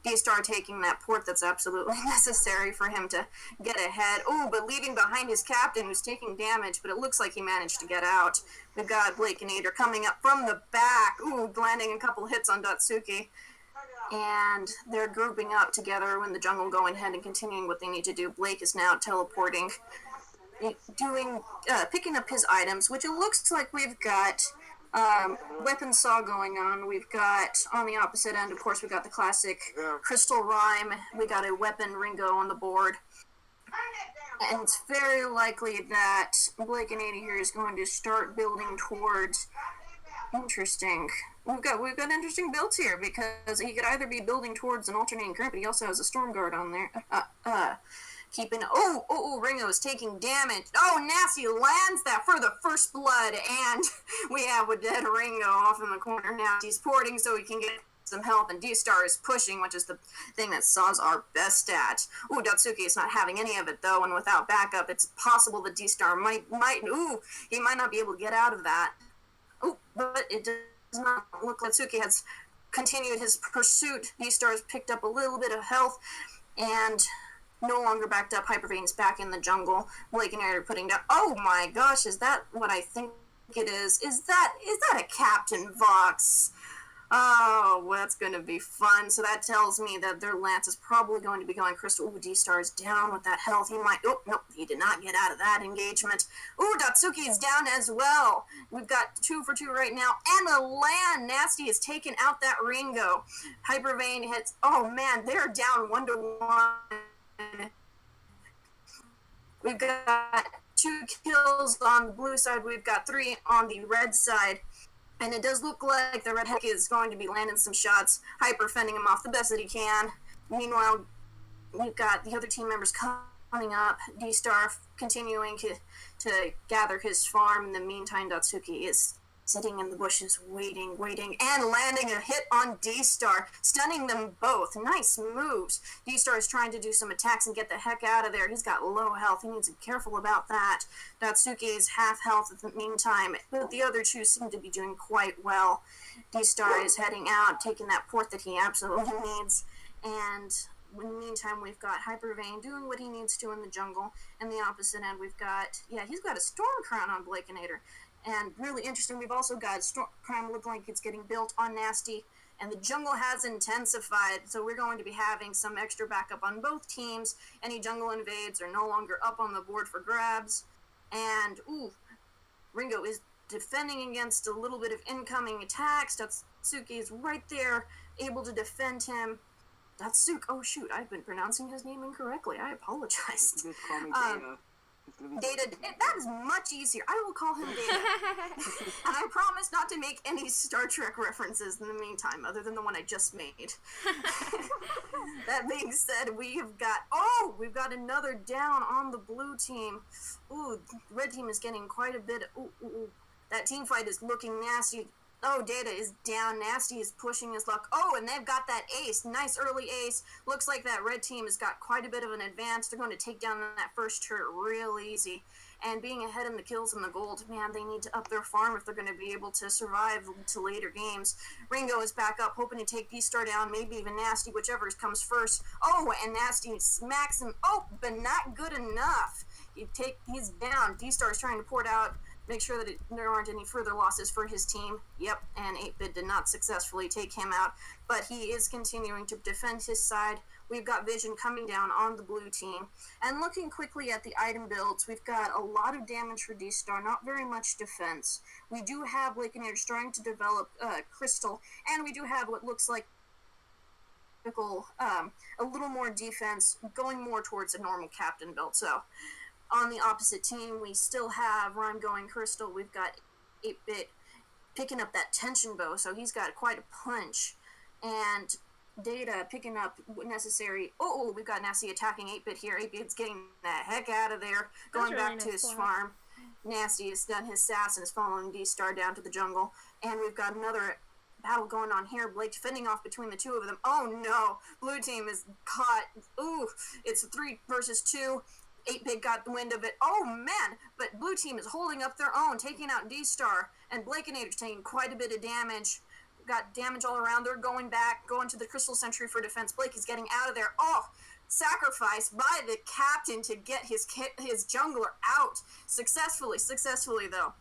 D-Star taking that port that's absolutely necessary for him to get ahead. Oh, but leaving behind his captain who's taking damage, but it looks like he managed to get out. We've got Blake and Ader coming up from the back. Ooh, landing a couple hits on Datsuki. And they're grouping up together in the jungle, going ahead and continuing what they need to do. Blake is now teleporting, picking up his items, which it looks like we've got weapon saw going on. We've got, on the opposite end, of course, we've got the classic crystal rhyme. We got a weapon Ringo on the board. And it's very likely that Blake and Ada here is going to start building towards... Interesting. We've got interesting builds here, because he could either be building towards an alternating current, but he also has a storm guard on there. Keeping... Oh, Ringo is taking damage. Oh, Nasty lands that for the first blood, and we have a dead Ringo off in the corner now. He's porting so he can get some help, and D-Star is pushing, which is the thing that Saws are best at. Ooh, Datsuki is not having any of it, though, and without backup, it's possible that D-Star might he might not be able to get out of that. Ooh, but it does not look like Datsuki has continued his pursuit. D-Star has picked up a little bit of health, and... no longer backed up. Hypervein's back in the jungle. Blake and Air are putting down... Oh my gosh, is that what I think it is? Is that a Captain Vox? Oh, well, that's going to be fun. So that tells me that their Lance is probably going to be going Crystal. Ooh, D-Star is down with that health. He might... Oh, nope, he did not get out of that engagement. Ooh, Datsuki is down as well. We've got 2 for 2 right now. And a land. Nasty has taken out that Ringo. Hyper Vane hits... Oh, man, they're down 1-1. We've got 2 kills on the blue side. We've got 3 on the red side. And it does look like the Red Heck is going to be landing some shots. Hyper fending him off the best that he can. Meanwhile, we've got the other team members coming up. D-Star continuing to gather his farm. In the meantime, Datsuki is sitting in the bushes, waiting, and landing a hit on D-Star, stunning them both. Nice moves. D-Star is trying to do some attacks and get the heck out of there. He's got low health. He needs to be careful about that. Datsuki is half health at the meantime, but the other two seem to be doing quite well. D-Star is heading out, taking that port that he absolutely needs, and in the meantime, we've got Hyper Vane doing what he needs to in the jungle. And the opposite end, we've got, he's got a Storm Crown on Blakeinator. And really interesting, we've also got Storm Crown look like it's getting built on Nasty. And the jungle has intensified, so we're going to be having some extra backup on both teams. Any jungle invades are no longer up on the board for grabs. And, Ringo is defending against a little bit of incoming attacks. Datsuki is right there, able to defend him. Datsuki, oh shoot, I've been pronouncing his name incorrectly. I apologize. Just call me Data. Data, that is much easier. I will call him Data. And I promise not to make any Star Trek references in the meantime, other than the one I just made. That being said, we've got another down on the blue team. Ooh, the red team is getting quite a bit. Ooh. That team fight is looking nasty. Oh, Data is down. Nasty is pushing his luck. Oh, and they've got that ace. Nice early ace. Looks like that red team has got quite a bit of an advance. They're going to take down that first turret real easy. And being ahead in the kills and the gold, man, they need to up their farm if they're going to be able to survive to later games. Ringo is back up, hoping to take D-Star down, maybe even Nasty, whichever comes first. Oh, and Nasty smacks him. Oh, but not good enough. He's down. D-Star is trying to port out, make sure that there aren't any further losses for his team. Yep, and 8-Bit did not successfully take him out, but he is continuing to defend his side. We've got Vision coming down on the blue team. And looking quickly at the item builds, we've got a lot of damage for D-Star, not very much defense. We do have Blakeinator starting to develop Crystal, and we do have what looks like a little more defense, going more towards a normal captain build. So on the opposite team, we still have Rhyme going Crystal. We've got 8-Bit picking up that tension bow, so he's got quite a punch. And Data picking up what necessary. Oh, we've got Nasty attacking 8-Bit here. 8-Bit's getting the heck out of there, going back to his farm. Nasty has done his sass and is following D-Star down to the jungle. And we've got another battle going on here. Blake defending off between the two of them. Oh no, blue team is caught. Ooh, it's a 3 versus 2. 8-Bit got the wind of it. Oh, man! But blue team is holding up their own, taking out D-Star, and Blakeinator's taking quite a bit of damage. Got damage all around. They're going back, going to the Crystal Sentry for defense. Blake is getting out of there. Oh, sacrifice by the captain to get his jungler out. Successfully, though.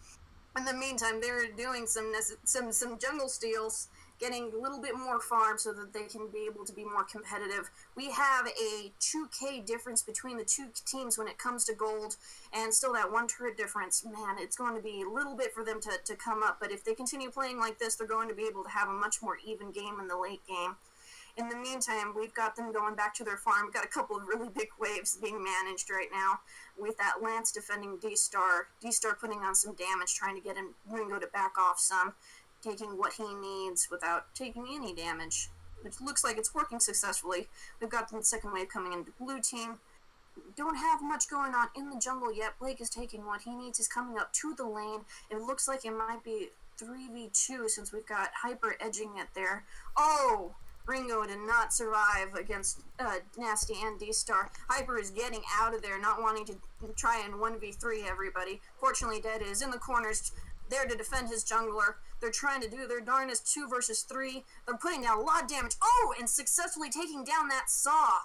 In the meantime, they're doing some jungle steals, getting a little bit more farm so that they can be able to be more competitive. We have a 2k difference between the two teams when it comes to gold, and still that 1 turret difference. Man, it's going to be a little bit for them to come up, but if they continue playing like this, they're going to be able to have a much more even game in the late game. In the meantime, we've got them going back to their farm. We've got a couple of really big waves being managed right now, with that Lance defending D-Star. D-Star putting on some damage, trying to get Ringo to back off some, taking what he needs without taking any damage, which looks like it's working successfully. We've got the second wave coming into blue team. Don't have much going on in the jungle yet. Blake is taking what he needs. He's coming up to the lane. It looks like it might be 3v2 since we've got Hyper edging it there. Oh! Ringo did not survive against Nasty and D-Star. Hyper is getting out of there, not wanting to try and 1v3 everybody. Fortunately, Dead is in the corners, there to defend his jungler. They're trying to do their darnest 2 versus 3. They're putting down a lot of damage. Oh, and successfully taking down that Saw.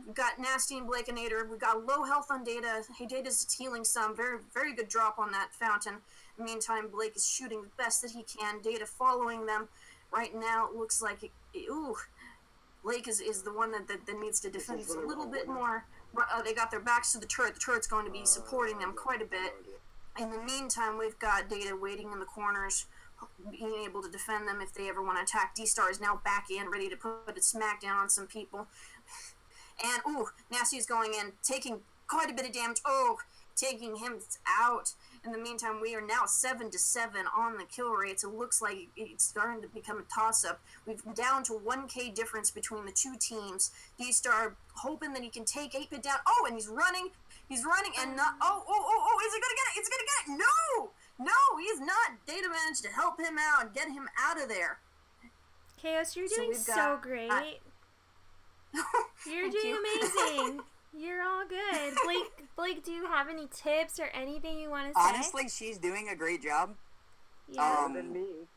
We've got Nasty and Blakeinator. We've got low health on Data. Hey, Data's healing some. Very, very good drop on that fountain. Meantime, Blake is shooting the best that he can. Data following them. Right now, it looks like Blake is the one that needs to defend a little bit more. They got their backs to the turret. The turret's going to be supporting them quite a bit. In the meantime, we've got Data waiting in the corners, being able to defend them if they ever want to attack. D-Star is now back in, ready to put a smack down on some people. And, Nasty is going in, taking quite a bit of damage. Taking him out. In the meantime, we are now 7-7 on the kill rates. It looks like it's starting to become a toss-up. We've down to 1K difference between the two teams. D-Star hoping that he can take 8-Bit down. And he's running. He's running and not... is he going to get it? Is he going to get it? No, he's not. Data managed to help him out and get him out of there. Chaos, you're doing so great. You're doing amazing. You're all good. Blake, do you have any tips or anything you want to say? Honestly, she's doing a great job. Yeah. Than me.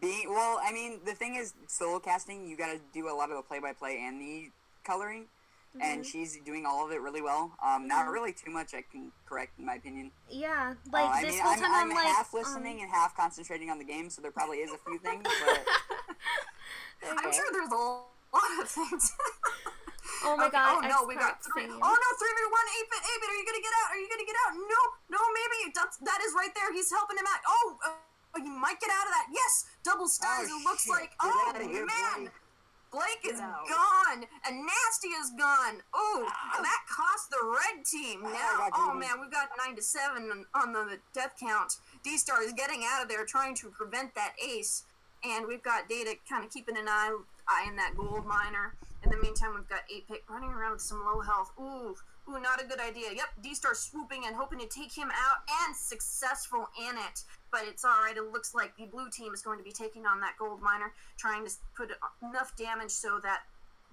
The thing is, solo casting, you gotta do a lot of the play-by-play and the coloring, and she's doing all of it really well. Not really too much I can correct, in my opinion. Yeah, like this whole time I'm like... half listening and half concentrating on the game, so there probably is a few things, but... Okay. I'm sure there's a lot of things. Oh my god. We got 3. 3v1, 8-Bit, are you gonna get out? No, maybe. That is right there. He's helping him out. He might get out of that. Yes, double stuns. It looks like. Man. Blake is gone, and Nasty is gone. That cost the red team. Now, man, we've got 9-7 on the death count. D-Star is getting out of there, trying to prevent that ace, and we've got Data kind of keeping an eye in that gold miner. In the meantime, we've got 8-Bit running around with some low health. Ooh, not a good idea. Yep, D-Star swooping and hoping to take him out, and successful in it. But it's alright, it looks like the blue team is going to be taking on that gold miner, trying to put enough damage so that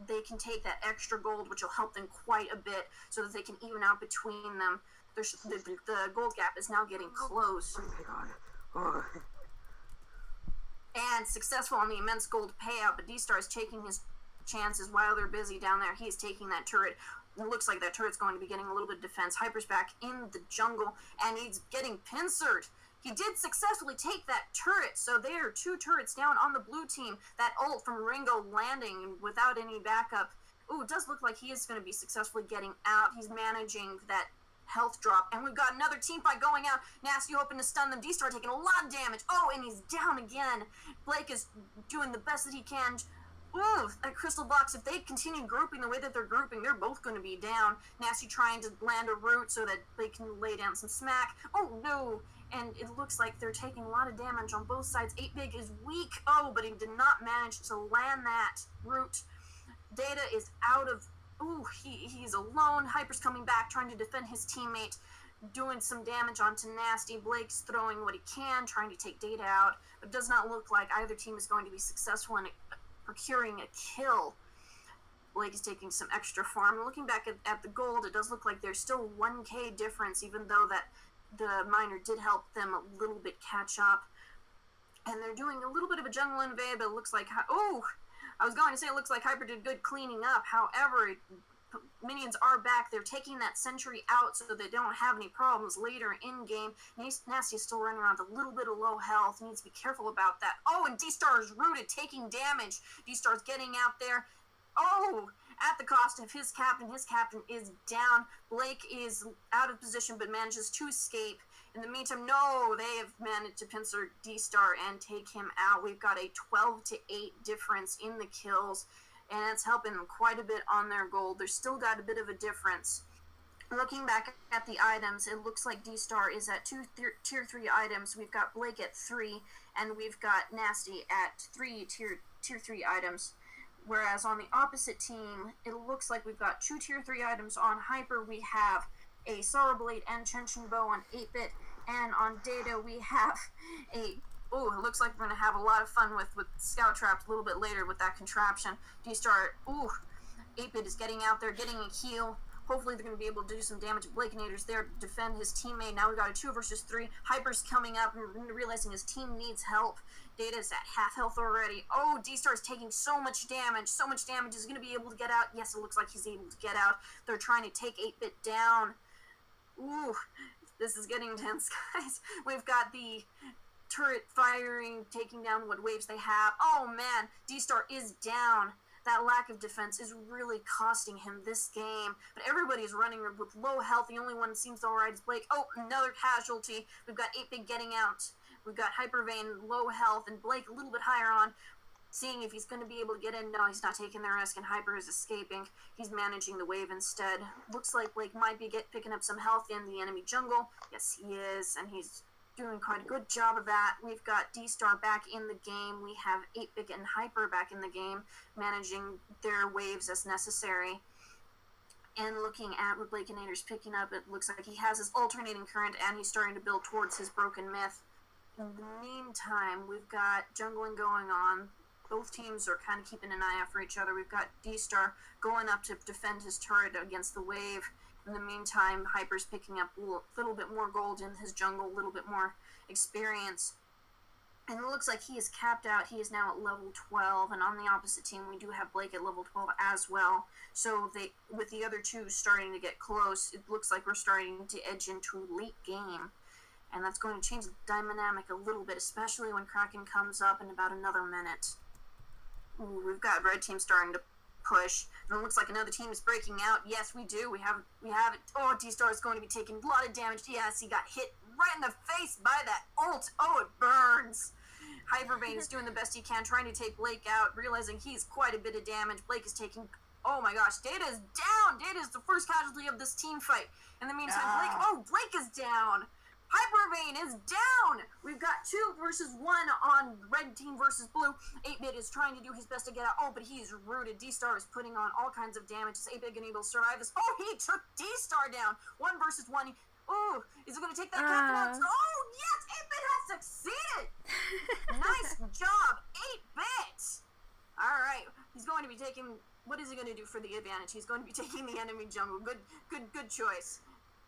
they can take that extra gold, which will help them quite a bit, so that they can even out between them. The gold gap is now getting close. And successful on the immense gold payout, but D-Star is taking his chances while they're busy down there. He's taking that turret. It looks like that turret's going to be getting a little bit of defense. Hyper's back in the jungle, and he's getting pincered. He did successfully take that turret, so there are 2 turrets down on the blue team. That ult from Ringo landing without any backup. It does look like he is going to be successfully getting out. He's managing that health drop, and we've got another team fight going out. Nasty hoping to stun them. D-Star taking a lot of damage. And he's down again. Blake is doing the best that he can. That crystal box, if they continue grouping the way that they're grouping, they're both going to be down. Nasty trying to land a root so that they can lay down some smack. No. And it looks like they're taking a lot of damage on both sides. 8-Bit is weak. But he did not manage to land that root. Data is out of... he's alone. Hyper's coming back, trying to defend his teammate, doing some damage onto Nasty. Blake's throwing what he can, trying to take Data out. But it does not look like either team is going to be successful in procuring a kill. Blake is taking some extra farm. Looking back at the gold, it does look like there's still 1K difference, even though that the miner did help them a little bit catch up. And they're doing a little bit of a jungle invade, but it looks like... I was going to say it looks like Hyper did good cleaning up. However, minions are back. They're taking that sentry out so they don't have any problems later in-game. Nasty is still running around with a little bit of low health. Needs to be careful about that. And D-Star is rooted, taking damage. D-Star's getting out there. At the cost of his captain. His captain is down. Blake is out of position but manages to escape. In the meantime, they have managed to pincer D-Star and take him out. We've got a 12-8 difference in the kills, and it's helping them quite a bit on their gold. There's still got a bit of a difference. Looking back at the items, it looks like D-Star is at 2 tier 3 items. We've got Blake at 3, and we've got Nasty at 3 tier 3 items. Whereas on the opposite team, it looks like we've got 2 tier 3 items. On Hyper, we have a Sorrow Blade and Chenshin Bow on 8-Bit, and on Data, we have it looks like we're going to have a lot of fun with Scout Traps a little bit later with that contraption. D-Star, 8-Bit is getting out there, getting a heal. Hopefully they're going to be able to do some damage. Blakenator's there to defend his teammate. Now we've got a 2 versus 3. Hyper's coming up and realizing his team needs help. Data's at half health already. D-Star is taking so much damage. So much damage. Is going to be able to get out. Yes, it looks like he's able to get out. They're trying to take 8-Bit down. This is getting intense, guys. We've got the turret firing, taking down what waves they have. Oh man, D-Star is down. That lack of defense is really costing him this game. But everybody's running with low health. The only one that seems alright is Blake. Oh, another casualty. We've got 8-Bit getting out. We've got Hypervane low health and Blake a little bit higher on. Seeing if he's going to be able to get in. No, he's not taking the risk, and Hyper is escaping. He's managing the wave instead. Looks like Blake might be picking up some health in the enemy jungle. Yes, he is, and he's doing quite a good job of that. We've got D-Star back in the game. We have 8-Bit and Hyper back in the game, managing their waves as necessary. And looking at what Blakeinator's picking up, it looks like he has his alternating current, and he's starting to build towards his broken myth. In the meantime, we've got jungling going on. Both teams are kind of keeping an eye out for each other. We've got D-Star going up to defend his turret against the wave. In the meantime, Hyper's picking up a little bit more gold in his jungle, a little bit more experience. And it looks like he is capped out. He is now at level 12. And on the opposite team, we do have Blake at level 12 as well. So with the other two starting to get close, it looks like we're starting to edge into late game. And that's going to change the dynamic a little bit, especially when Kraken comes up in about another minute. Ooh, we've got red team starting to push. And it looks like another team is breaking out. Yes, we do. We have it. Oh, D-Star is going to be taking a lot of damage. Yes, he got hit right in the face by that ult. Oh, it burns. Hypervane is doing the best he can, trying to take Blake out, realizing he's quite a bit of damage. Blake is taking... Oh my gosh, Data is down. Data is the first casualty of this team fight. In the meantime, Blake is down. Hypervane is down! We've got 2 versus 1 on red team versus blue. 8-Bit is trying to do his best to get out. Oh, but he is rooted. D-Star is putting on all kinds of damage. Is 8-Bit going to be able to survive this? Oh, he took D-Star down. 1 versus 1. Oh, is it going to take that captain out? Oh, yes! 8-Bit has succeeded! Nice job, 8-Bit! Alright, he's going to be taking... What is he going to do for the advantage? He's going to be taking the enemy jungle. Good choice.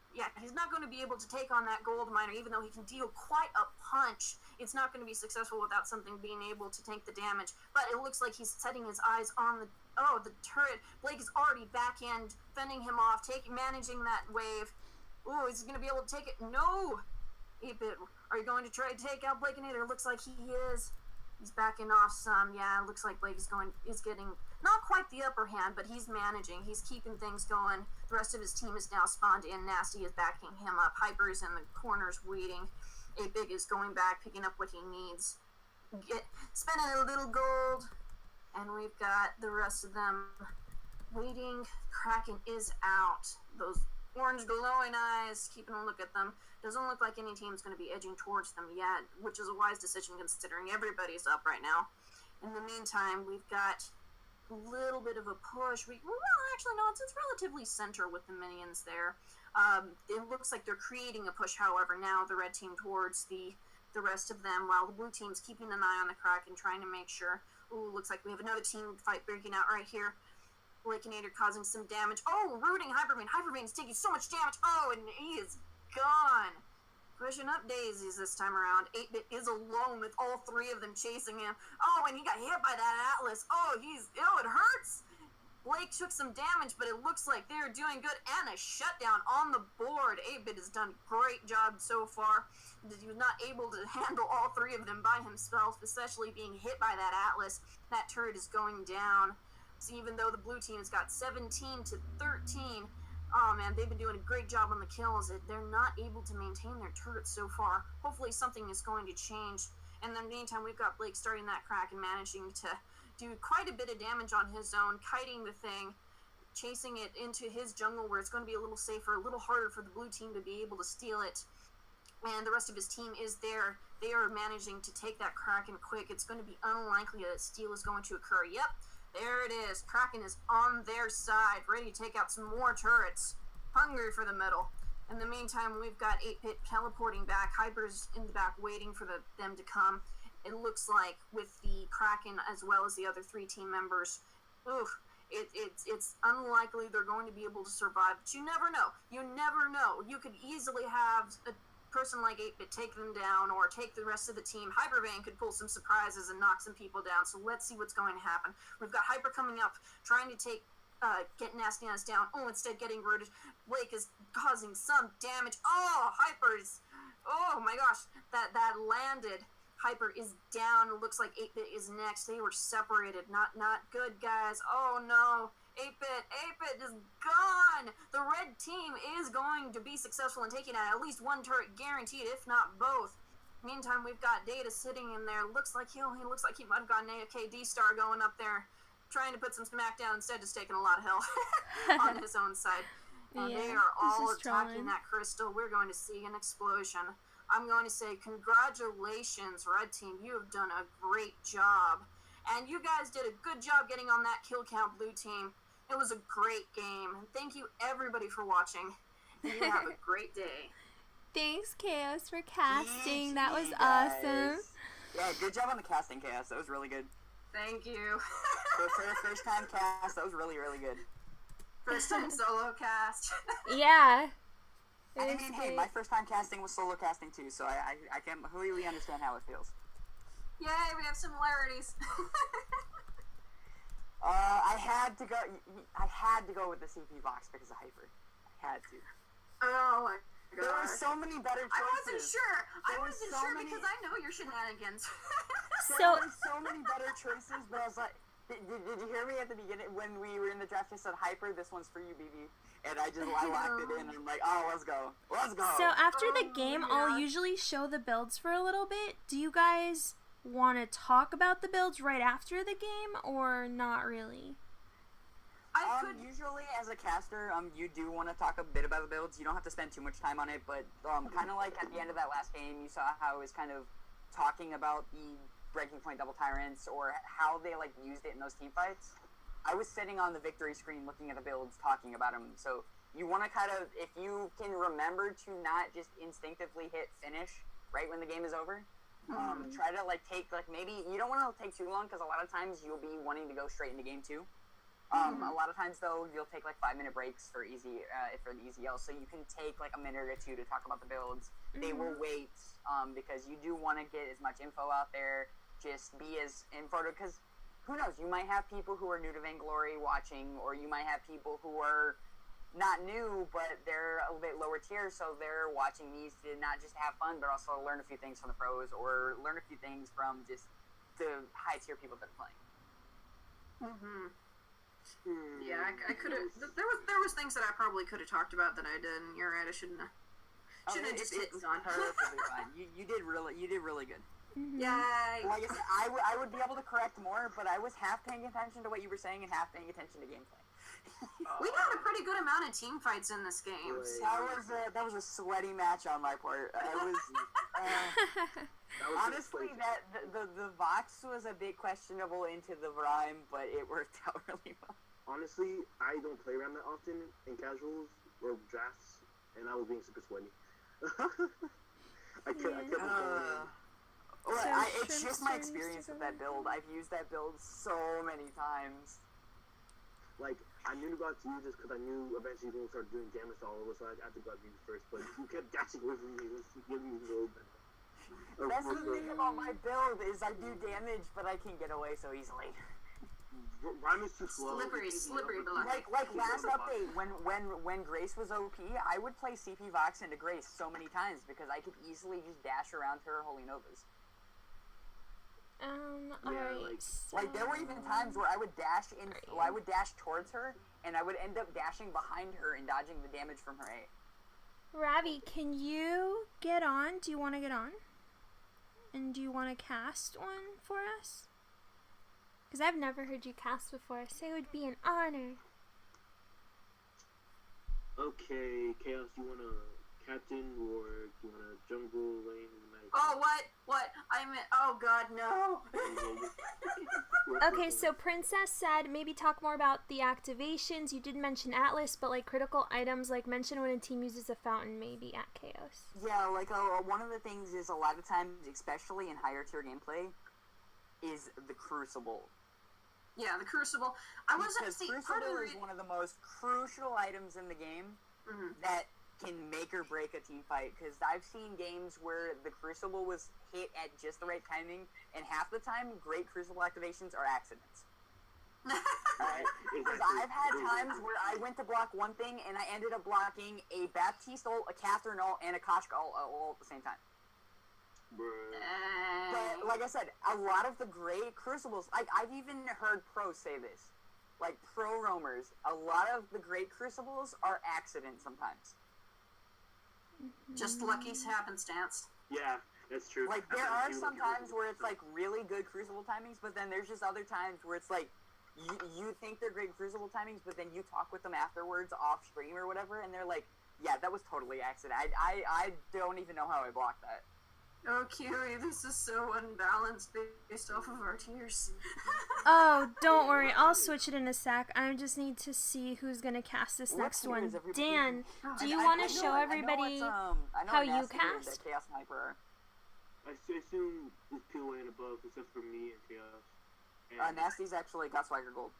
Yeah, he's not going to be able to take on that gold miner, even though he can deal quite a punch. It's not going to be successful without something being able to take the damage. But it looks like he's setting his eyes on the turret. Blake is already back end, fending him off, managing that wave. Ooh, is he going to be able to take it? No! 8-Bit, are you going to try to take out Blakeinator? Looks like he is. He's backing off some. Yeah, it looks like Blake is getting not quite the upper hand, but he's managing. He's keeping things going. The rest of his team is now spawned in. Nasty is backing him up. Hyper is in the corners waiting. 8-Bit is going back, picking up what he needs. Spending a little gold. And we've got the rest of them waiting. Kraken is out. Those orange glowing eyes, keeping a look at them. Doesn't look like any team's going to be edging towards them yet, which is a wise decision considering everybody's up right now. In the meantime, we've got a little bit of a push. Actually, no, it's relatively center with the minions there. It looks like they're creating a push, however, now, the red team towards the rest of them, while the blue team's keeping an eye on the Kraken, trying to make sure. Ooh, looks like we have another team fight breaking out right here. Blakeinator causing some damage. Oh, rooting Hypervane. Hypervane is taking so much damage. Oh, and he is gone. Pushing up daisies this time around. 8-Bit is alone with all 3 of them chasing him. Oh, and he got hit by that Atlas. Oh, it hurts. Blake took some damage, but it looks like they're doing good. And a shutdown on the board. 8-Bit has done a great job so far. He was not able to handle all 3 of them by himself, especially being hit by that Atlas. That turret is going down. So even though the blue team has got 17 to 13, oh man, they've been doing a great job on the kills. They're not able to maintain their turrets so far. Hopefully something is going to change. And in the meantime, we've got Blake starting that crack and managing to do quite a bit of damage on his own, kiting the thing, chasing it into his jungle where it's going to be a little safer, a little harder for the blue team to be able to steal it. And the rest of his team is there. They are managing to take that Kraken quick. It's going to be unlikely that a steal is going to occur. Yep. There it is. Kraken is on their side, ready to take out some more turrets. Hungry for the medal. In the meantime, we've got 8-Bit teleporting back. Hyper's in the back waiting for them to come. It looks like with the Kraken as well as the other 3 team members, it's unlikely they're going to be able to survive. But you never know. You never know. You could easily have a person like 8-Bit take them down or take the rest of the team. Hypervane could pull some surprises and knock some people down, so let's see what's going to happen. We've got Hyper coming up, trying to get Nasty Nas down. Oh, instead getting rooted. Blake is causing some damage. Oh, Hyper's... Oh my gosh, that landed. Hyper is down. It looks like 8-Bit is next. They were separated. Not good, guys. Oh no. 8-Bit is gone. The red team is going to be successful in taking out at least one turret, guaranteed, if not both. Meantime, we've got Data sitting in there. Looks like he might have gotten a KD star going up there, trying to put some smack down instead, just taking a lot of hell on his own side. They are all attacking that crystal. We're going to see an explosion. I'm going to say congratulations, Red Team. You have done a great job. And you guys did a good job getting on that kill count, Blue Team. It was a great game. And thank you, everybody, for watching. And you have a great day. Thanks, Chaos, for casting. That was awesome. Yeah, good job on the casting, Chaos. That was really good. Thank you. For your first time cast, that was really, really good. First time solo cast. Yeah. I mean, hey, my first time casting was solo casting too, so I can completely understand how it feels. Yay, we have similarities. I had to go with the CP box because of Hyper. I had to. Oh my god. There were so many better choices. I wasn't sure. I wasn't so sure many... because I know your shenanigans. There were so many better choices, but I was like, did you hear me at the beginning when we were in the draft? I said, Hyper, this one's for you, BB. And I locked it in, and I'm like, oh, let's go. So after the game, I'll usually show the builds for a little bit. Do you guys want to talk about the builds right after the game, or not really? Usually, as a caster, you do want to talk a bit about the builds. You don't have to spend too much time on it, but kind of like at the end of that last game, you saw how it was kind of talking about the Breaking Point Double Tyrants, or how they used it in those team fights. I was sitting on the victory screen looking at the builds, talking about them. So you want to kind of, if you can remember to not just instinctively hit finish right when the game is over, try to take maybe you don't want to take too long, because a lot of times you'll be wanting to go straight into game 2. A lot of times though, you'll take 5-minute breaks for the EZL, so you can take a minute or two to talk about the builds. They will wait because you do want to get as much info out there. Just be as info, because who knows, you might have people who are new to Vainglory watching, or you might have people who are not new, but they're a little bit lower tier, so they're watching these to not just have fun, but also learn a few things from the pros, or learn a few things from just the high tier people that are playing. Yeah, I could have. There was things that I probably could have talked about that I didn't. You're right. I shouldn't have. Shouldn't have just hit and gone. Perfectly fine. You did really good. Yay! Like I said, I would be able to correct more, but I was half paying attention to what you were saying and half paying attention to gameplay. We had a pretty good amount of team fights in this game. That was a sweaty match on my part. Honestly, the Vox was a bit questionable into the Rhyme, but it worked out really well. Honestly, I don't play around that often in casuals or drafts, and I was being super sweaty. I kept it's just my experience with that build. I've used that build so many times. I knew about to use this because I knew eventually you were going to start doing damage to all of us, so I had to go use first, but you kept dashing away from me. It was giving me the That's the thing about my build, is I do damage, but I can get away so easily. Rhyme is too slow. Slippery below. Like last update, when Grace was OP, I would play CP Vox into Grace so many times because I could easily just dash around her Holy Novas. Alright. There were even times where I would dash I would dash towards her, and I would end up dashing behind her and dodging the damage from her A. Ravi, can you get on? Do you want to get on? And do you want to cast one for us? Because I've never heard you cast before, so it would be an honor. Okay, Chaos, do you want to captain, or do you want to jungle, lane, magic? Oh, what? Oh god, no. Okay, so Princess said maybe talk more about the activations. You did mention Atlas, but critical items, mention when a team uses a fountain, maybe at Chaos. Yeah, one of the things is a lot of times, especially in higher tier gameplay, is the Crucible. Yeah, the Crucible. Crucible is one of the most crucial items in the game that can make or break a team fight, because I've seen games where the Crucible was hit at just the right timing, and half the time, great Crucible activations are accidents. Alright? Because I've had times where I went to block one thing and I ended up blocking a Baptiste ult, a Catherine ult, and a Koshka ult all at the same time. But like I said, a lot of the great Crucibles, I've even heard pros say this, like pro roamers, a lot of the great Crucibles are accidents sometimes. Just lucky happenstance. Yeah, that's true. Like there are some times where it's like really good Crucible timings, but then there's just other times where it's like you think they're great Crucible timings, but then you talk with them afterwards off stream or whatever, and they're like, yeah, that was totally accident. I don't even know how I blocked that. Oh, Kiwi, this is so unbalanced based off of our tiers. Oh, don't worry. I'll switch it in a sec. I just need to see who's going to cast this What next tier one. is everybody Dan, in? do you And want I to know- show I know everybody it's, I know how you Nasty and cast? Chaos Sniper are. I assume it's 2 and above, except for me and Chaos. And, Nasty's actually got Swagger Gold.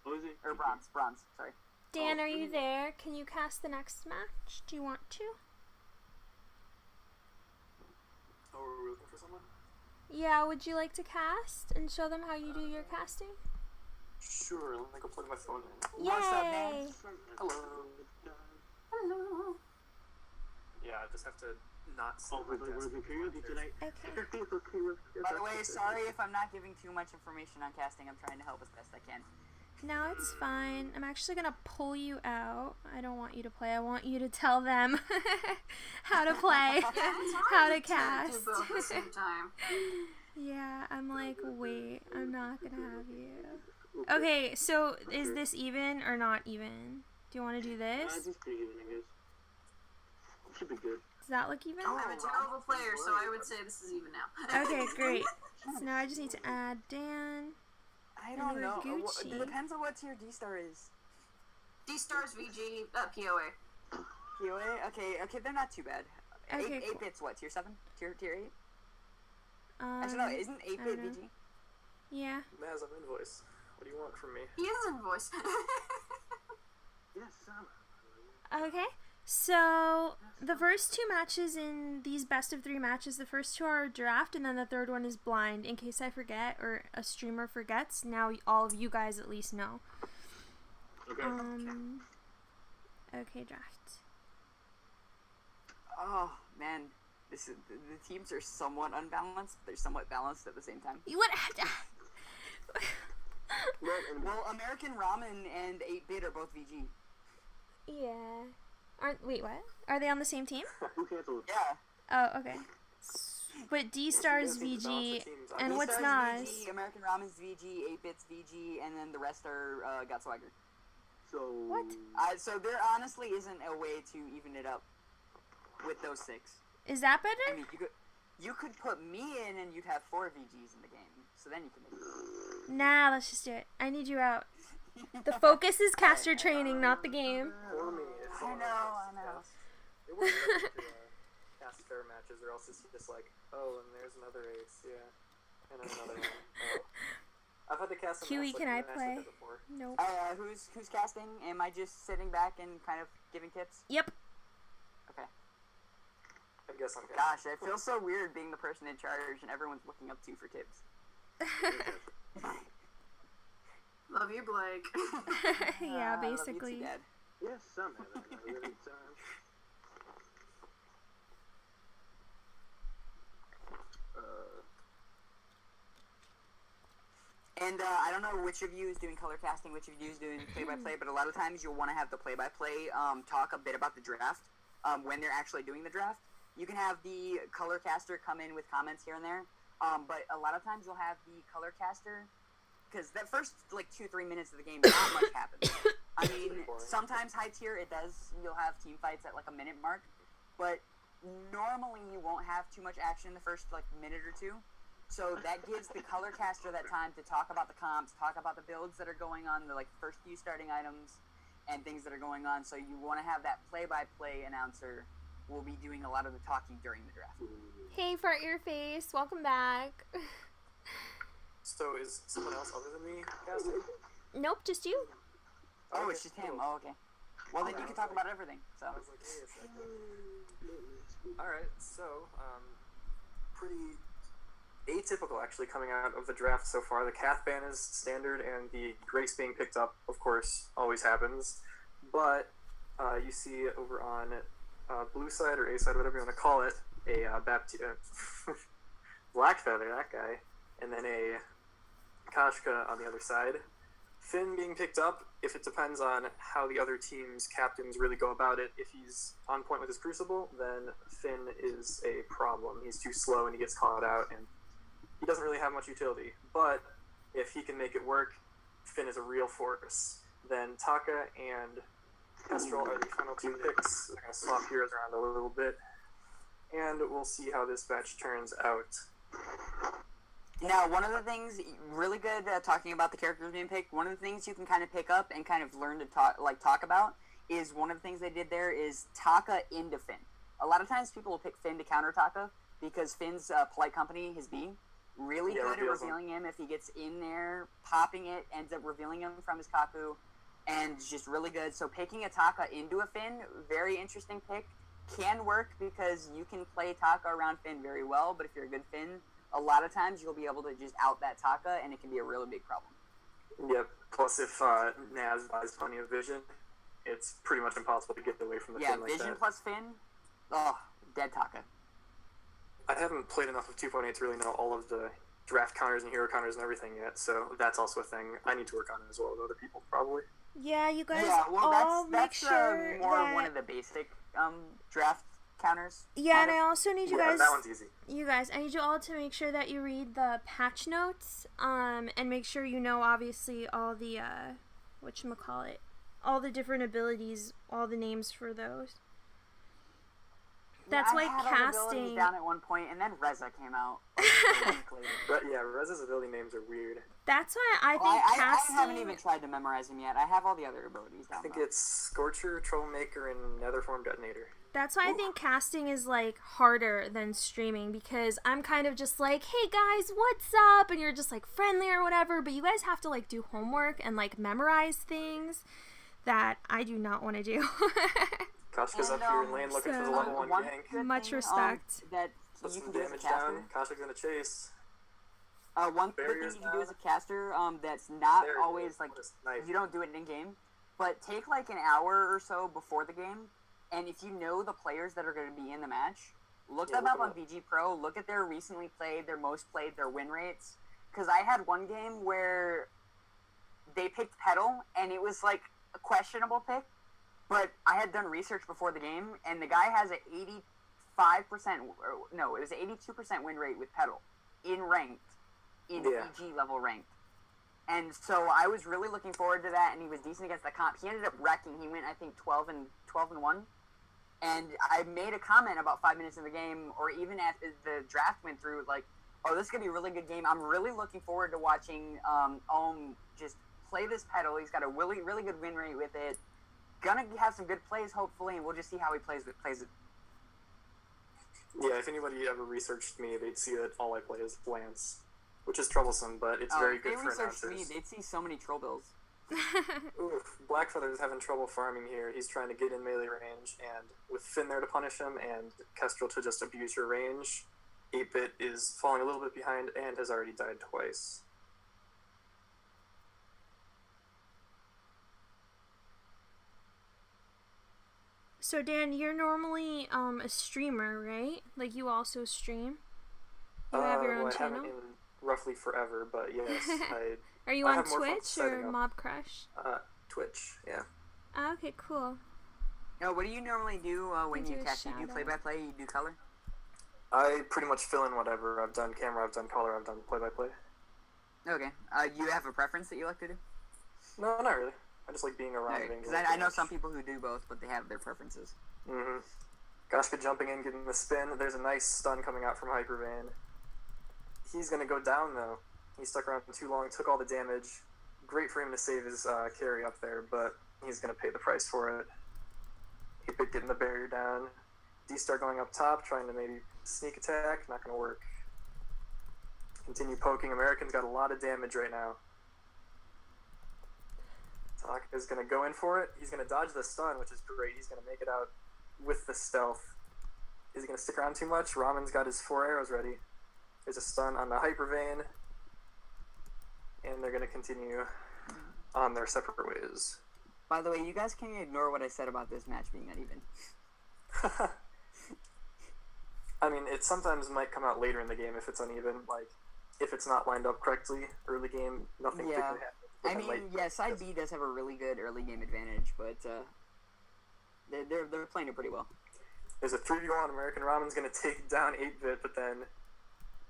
oh, is it? Or Bronze, sorry. Dan, Oh, are you really? there? Can you cast the next match? Do you want to? Oh, are we looking for someone? Yeah, would you like to cast and show them how you do your casting? Sure, let me go plug my phone in. Yay! What's up, man? Hello. Hello. Yeah, I just have to not see Oh, my we're desk. the karaoke tonight. Okay. By the way, sorry if I'm not giving too much information on casting. I'm trying to help as best I can. No, it's fine. I'm actually gonna pull you out. I don't want you to play. I want you to tell them how to play, how to cast. Do both at the same time. Yeah, I'm like, wait, I'm not gonna have you. Okay, so is this even or not even? Do you want to do this? This is pretty even, I guess. Should be good. Does that look even? I'm a terrible player, so I would say this is even now. Okay, great. So now I just need to add Dan. I And don't we're know. Gucci. It depends on what tier D-Star is. D-Stars VG, POA. POA? Okay, they're not too bad. Okay, 8 cool. bits what? Tier 7? Tier 8? Actually, no, isn't 8 I bit don't know. VG? Yeah. Maz, I'm invoice. What do you want from me? He is in voice. Yes, Sam. Okay. So the first 2 matches in these best of 3 matches, the first 2 are draft, and then the third one is blind. In case I forget or a streamer forgets, now all of you guys at least know. Okay. Okay, draft. Oh, man. The teams are somewhat unbalanced, but they're somewhat balanced at the same time. What? Well, American Ramen and 8-bit are both VG. Yeah. Wait, what? Are they on the same team? Who canceled? Yeah. Oh, okay. But D-Star's VG, and what's D-Star's Nas? VG, American Ramen's VG, 8-bit's VG, and then the rest are got Swagger. So. What? So there honestly isn't a way to even it up with those 6. Is that I better? mean, you could put me in and you'd have 4 VGs in the game. So then you can make it. Nah, let's just do it. I need you out. The focus is caster training, not the game. For me, if I someone know, else I know. casts. It wouldn't work to cast fair matches, or else it's just like, oh, and there's another ace, yeah. And then another one. Oh. I've had to cast some Kiwi, match can I like that play? before. Nope. Who's casting? Am I just sitting back and kind of giving tips? Yep. Okay. I guess I'm casting. Gosh, it feels so weird being the person in charge and everyone's looking up to you for tips. Love you, Blake. Yeah, I love you basically. too, Dad. Yes, Sam. Really, Sam. And I don't know which of you is doing color casting, which of you is doing play-by-play, but a lot of times you'll want to have the play-by-play talk a bit about the draft when they're actually doing the draft. You can have the color caster come in with comments here and there, but a lot of times you'll have the color caster, because that first, like, 2-3 minutes of the game, not much happens. I mean, sometimes high tier, you'll have team fights at, like, a minute mark, but normally you won't have too much action in the first, like, minute or 2. So that gives the color caster that time to talk about the comps, talk about the builds that are going on, the like first few starting items, and things that are going on. So you want to have that play-by-play announcer will be doing a lot of the talking during the draft. Hey, Fart Your Face. Welcome back. So is someone else other than me casting? Nope, just you. Oh, Okay, it's just him. cool. Oh, okay. Well, then you can talk about everything. So. I was like, wait a second. Alright, so, pretty... 8th atypical, actually, coming out of the draft so far. The Cath ban is standard, and the Grace being picked up, of course, always happens. But you see over on blue side or A side, whatever you want to call it, a Blackfeather, that guy, and then a Kashka on the other side. Finn being picked up, if it depends on how the other team's captains really go about it. If he's on point with his Crucible, then Finn is a problem. He's too slow and he gets caught out, and he doesn't really have much utility. But if he can make it work, Finn is a real force. Then Taka and Kestrel are the final two picks. They're going to swap heroes around a little bit, and we'll see how this match turns out. Now, one of the things, really good talking about the characters being picked, one of the things you can kind of pick up and kind of learn to talk about is one of the things they did there is Taka into Finn. A lot of times people will pick Finn to counter Taka because Finn's polite company, his B, really good at revealing him if he gets in there, popping it, ends up revealing him from his Kaku, and just really good. So picking a Taka into a Finn, very interesting pick. Can work because you can play Taka around Finn very well, but if you're a good Finn, a lot of times you'll be able to just out that Taka, and it can be a really big problem. Yep. Plus, if Naz buys plenty of vision, it's pretty much impossible to get away from the Finn like that. Yeah, vision plus Finn, dead Taka. I haven't played enough of 2.8 to really know all of the draft counters and hero counters and everything yet, so that's also a thing I need to work on as well with other people, probably. Yeah, you guys that's make sure more that... one of the basic draft counters. Yeah, and I also need you guys... that one's easy. You guys, I need you all to make sure that you read the patch notes, and make sure you know, obviously, all the, whatchamacallit, all the different abilities, all the names for those. That's why casting down at one point, and then Reza came out. But yeah, Reza's ability names are weird. That's why I think casting. I haven't even tried to memorize them yet. I have all the other abilities down. I think it's Scorcher, Trollmaker, and Netherform Detonator. That's why I think casting is like harder than streaming, because I'm kind of just like, hey guys, what's up? And you're just like friendly or whatever, but you guys have to like do homework and like memorize things that I do not want to do. Kashka's up here in lane looking for the level 1 gank. Much respect. That put you some can do damage as a caster. down. Kashka's gonna chase. One good thing you can do as a caster, that's not always like you don't do it in game, but take like an hour or so before the game, and if you know the players that are going to be in the match, look them up on VG Pro. Look at their recently played, their most played, their win rates. Because I had one game where they picked Petal, and it was like a questionable pick. But I had done research before the game, and the guy has an 85%, no, it was an 82% win rate with Petal in ranked, in EG level ranked. And so I was really looking forward to that, and he was decent against the comp. He ended up wrecking. He went, I think, 12 and 1. And I made a comment about 5 minutes in the game, or even after the draft went through, like, oh, this is going to be a really good game. I'm really looking forward to watching just play this Petal. He's got a really, really good win rate with it. Gonna have some good plays, hopefully, and we'll just see how he plays it. Yeah, if anybody ever researched me, they'd see that all I play is Lance, which is troublesome, but it's very good for announcers. If they researched me, they'd see so many troll bills. Oof, Blackfeather's having trouble farming here. He's trying to get in melee range, and with Finn there to punish him, and Kestrel to just abuse your range, 8-Bit is falling a little bit behind and has already died twice. So Dan, you're normally a streamer, right? Like you also stream? You have your own channel? I haven't in roughly forever, but yes. Are you on Twitch or Mob Crush? Twitch, yeah. Okay, cool. No, what do you normally do when you catch? You do play-by-play? You do color? I pretty much fill in whatever. I've done camera, I've done color, I've done play-by-play. Okay. You have a preference that you like to do? No, not really. I just like being around. Because I know some people who do both, but they have their preferences. Mm-hmm. Kashka jumping in, getting the spin. There's a nice stun coming out from Hypervan. He's going to go down, though. He stuck around too long, took all the damage. Great for him to save his carry up there, but he's going to pay the price for it. 8-Bit getting the barrier down. D-Star going up top, trying to maybe sneak attack. Not going to work. Continue poking. American's got a lot of damage right now. Taka is going to go in for it. He's going to dodge the stun, which is great. He's going to make it out with the stealth. Is he going to stick around too much? Ramen's got his 4 arrows ready. There's a stun on the Hyper Vein. And they're going to continue on their separate ways. By the way, you guys can ignore what I said about this match being uneven. I mean, it sometimes might come out later in the game if it's uneven. Like, if it's not lined up correctly early game, nothing Yeah. particularly happens. I mean, yeah, side B does have a really good early game advantage, but they're playing it pretty well. There's a 3v1. American Ramen's going to take down 8-Bit, but then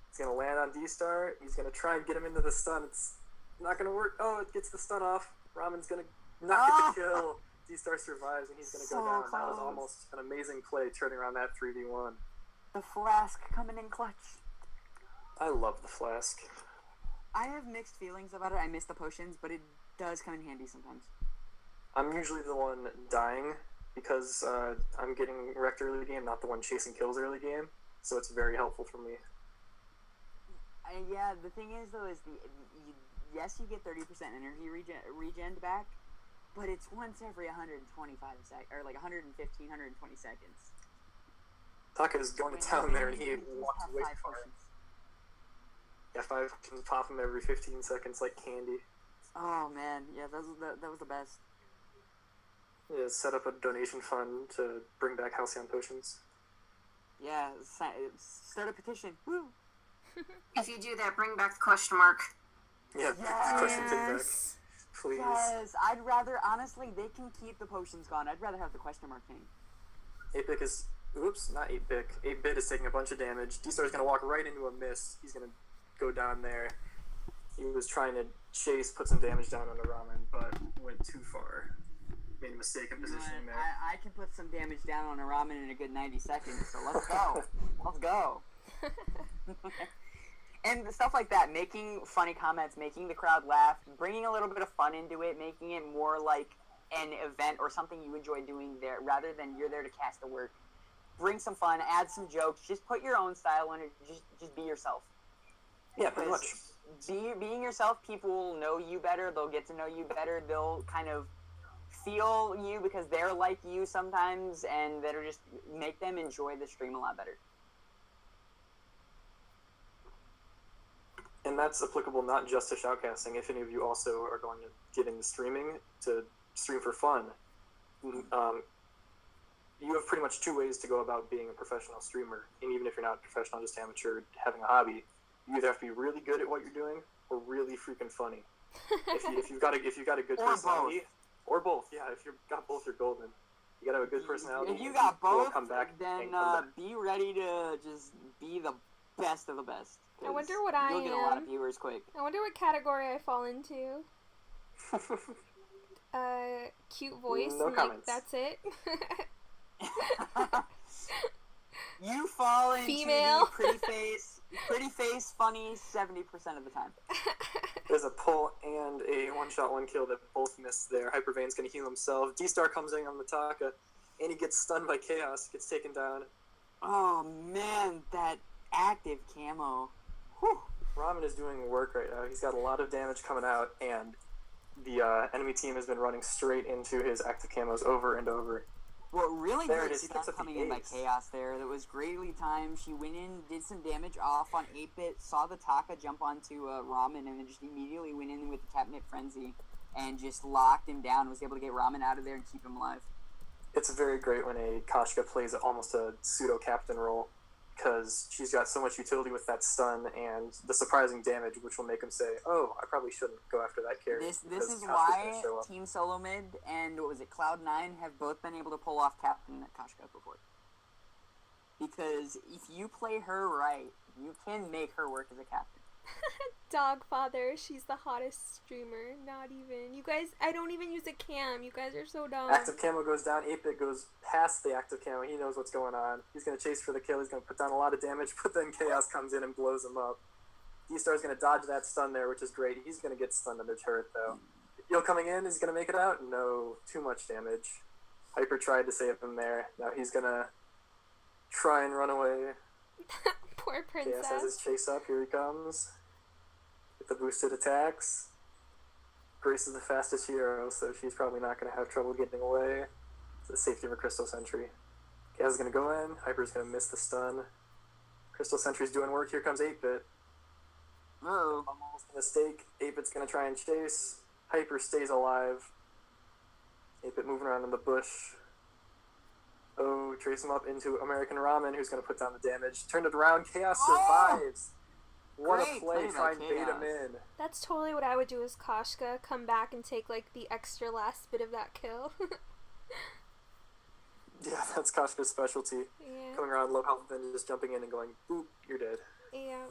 he's going to land on D-Star. He's going to try and get him into the stun. It's not going to work. Oh, it gets the stun off. Ramen's going to not get the kill. D-Star survives, and he's going to go down. Close. That was almost an amazing play, turning around that 3v1. The Flask coming in clutch. I love the Flask. I have mixed feelings about it. I miss the potions, but it does come in handy sometimes. I'm usually the one dying because I'm getting wrecked early game, not the one chasing kills early game. So it's very helpful for me. Yeah, the thing is, though, is yes, you get 30% energy regen back, but it's once every 125 seconds, or like 115, 120 seconds. Taka's going to town there, and he walks away five far. potions. Yeah, 5 can pop him every 15 seconds like candy. Oh man, yeah, that was the best. Yeah, set up a donation fund to bring back Halcyon potions. Yeah, start a petition. Woo! If you do that, bring back the question mark. Yeah, Yes. question take back. Please. Yes, I'd rather, honestly, they can keep the potions gone. I'd rather have the question mark thing. 8-Bit is, oops, not 8-Bit. 8-Bit is taking a bunch of damage. D-Star's going to walk right into a miss. He's going to go down there. He was trying to chase, put some damage down on the Ramen, but went too far. Made a mistake in positioning there. I can put some damage down on a ramen in a good 90 seconds, so let's go. Let's go. And stuff like that, making funny comments, making the crowd laugh, bringing a little bit of fun into it, making it more like an event or something you enjoy doing there, rather than you're there to cast the work. Bring some fun, add some jokes, just put your own style in it, just be yourself. Yeah, pretty much. Being yourself, people will know you better, they'll get to know you better, they'll kind of feel you because they're like you sometimes, and that'll just make them enjoy the stream a lot better. And that's applicable not just to shoutcasting. If any of you also are going to get into streaming to stream for fun, you have pretty much 2 ways to go about being a professional streamer. And even if you're not professional, just amateur, having a hobby, you either have to be really good at what you're doing or really freaking funny. if you've got a good personality, or both, yeah. If you've got both, you're golden. You gotta have a good personality. If you got both, come back then be ready to just be the best of the best. I wonder what You'll get a lot of viewers quick. I wonder what category I fall into. Cute voice. No and, comments. That's it. You fall into Female. the pretty face, funny 70% of the time. There's a pull and a one-shot, one-kill that both missed there. Hypervane's going to heal himself. D-Star comes in on the Taka, and he gets stunned by Chaos, gets taken down. Oh man, that active camo. Whew. Ramen is doing work right now. He's got a lot of damage coming out, and the enemy team has been running straight into his active camos over and over. What really There it great is. He picks stuff up the coming in by ace. Chaos there. That was greatly timed. She went in, did some damage off on 8-Bit, saw the Taka jump onto Ramen, and then just immediately went in with the Catnip Frenzy and just locked him down, was able to get Ramen out of there and keep him alive. It's very great when a Kashka plays almost a pseudo-captain role, because she's got so much utility with that stun and the surprising damage, which will make him say, oh, I probably shouldn't go after that carry. This because is Kashka's why gonna show up." Team Solo Mid and, what was it, Cloud9 have both been able to pull off Captain Kashka before. Because if you play her right, you can make her work as a captain. Dogfather, she's the hottest streamer. Not even. You guys, I don't even use a cam. You guys are so dumb. Active camo goes down, 8-Bit goes past the active camo, he knows what's going on. He's going to chase for the kill, he's going to put down a lot of damage, but then Chaos comes in and blows him up. D-Star's going to dodge that stun there, which is great. He's going to get stunned under turret, though. Heal coming in, is he going to make it out? No, too much damage. Hyper tried to save him there. Now he's going to try and run away. Poor Chaos has princess. his chase up, here he comes. With the boosted attacks. Grace is the fastest hero, so she's probably not going to have trouble getting away. It's the safety of a Crystal Sentry. Chaos is going to go in, Hyper's going to miss the stun. Crystal Sentry's doing work. Here comes 8-Bit. Oh. Almost a mistake. 8-Bit's going to try and chase. Hyper stays alive. 8-Bit moving around in the bush. Oh, trace him up into American Ramen, who's going to put down the damage. Turned it around. Chaos survives. What Great a play. play by Try and bait him Chaos. in. That's totally what I would do as Koshka. Come back and take like the extra last bit of that kill. Yeah, that's Koshka's specialty. Yeah. Coming around low health and then just jumping in and going, boop, you're dead. Yeah.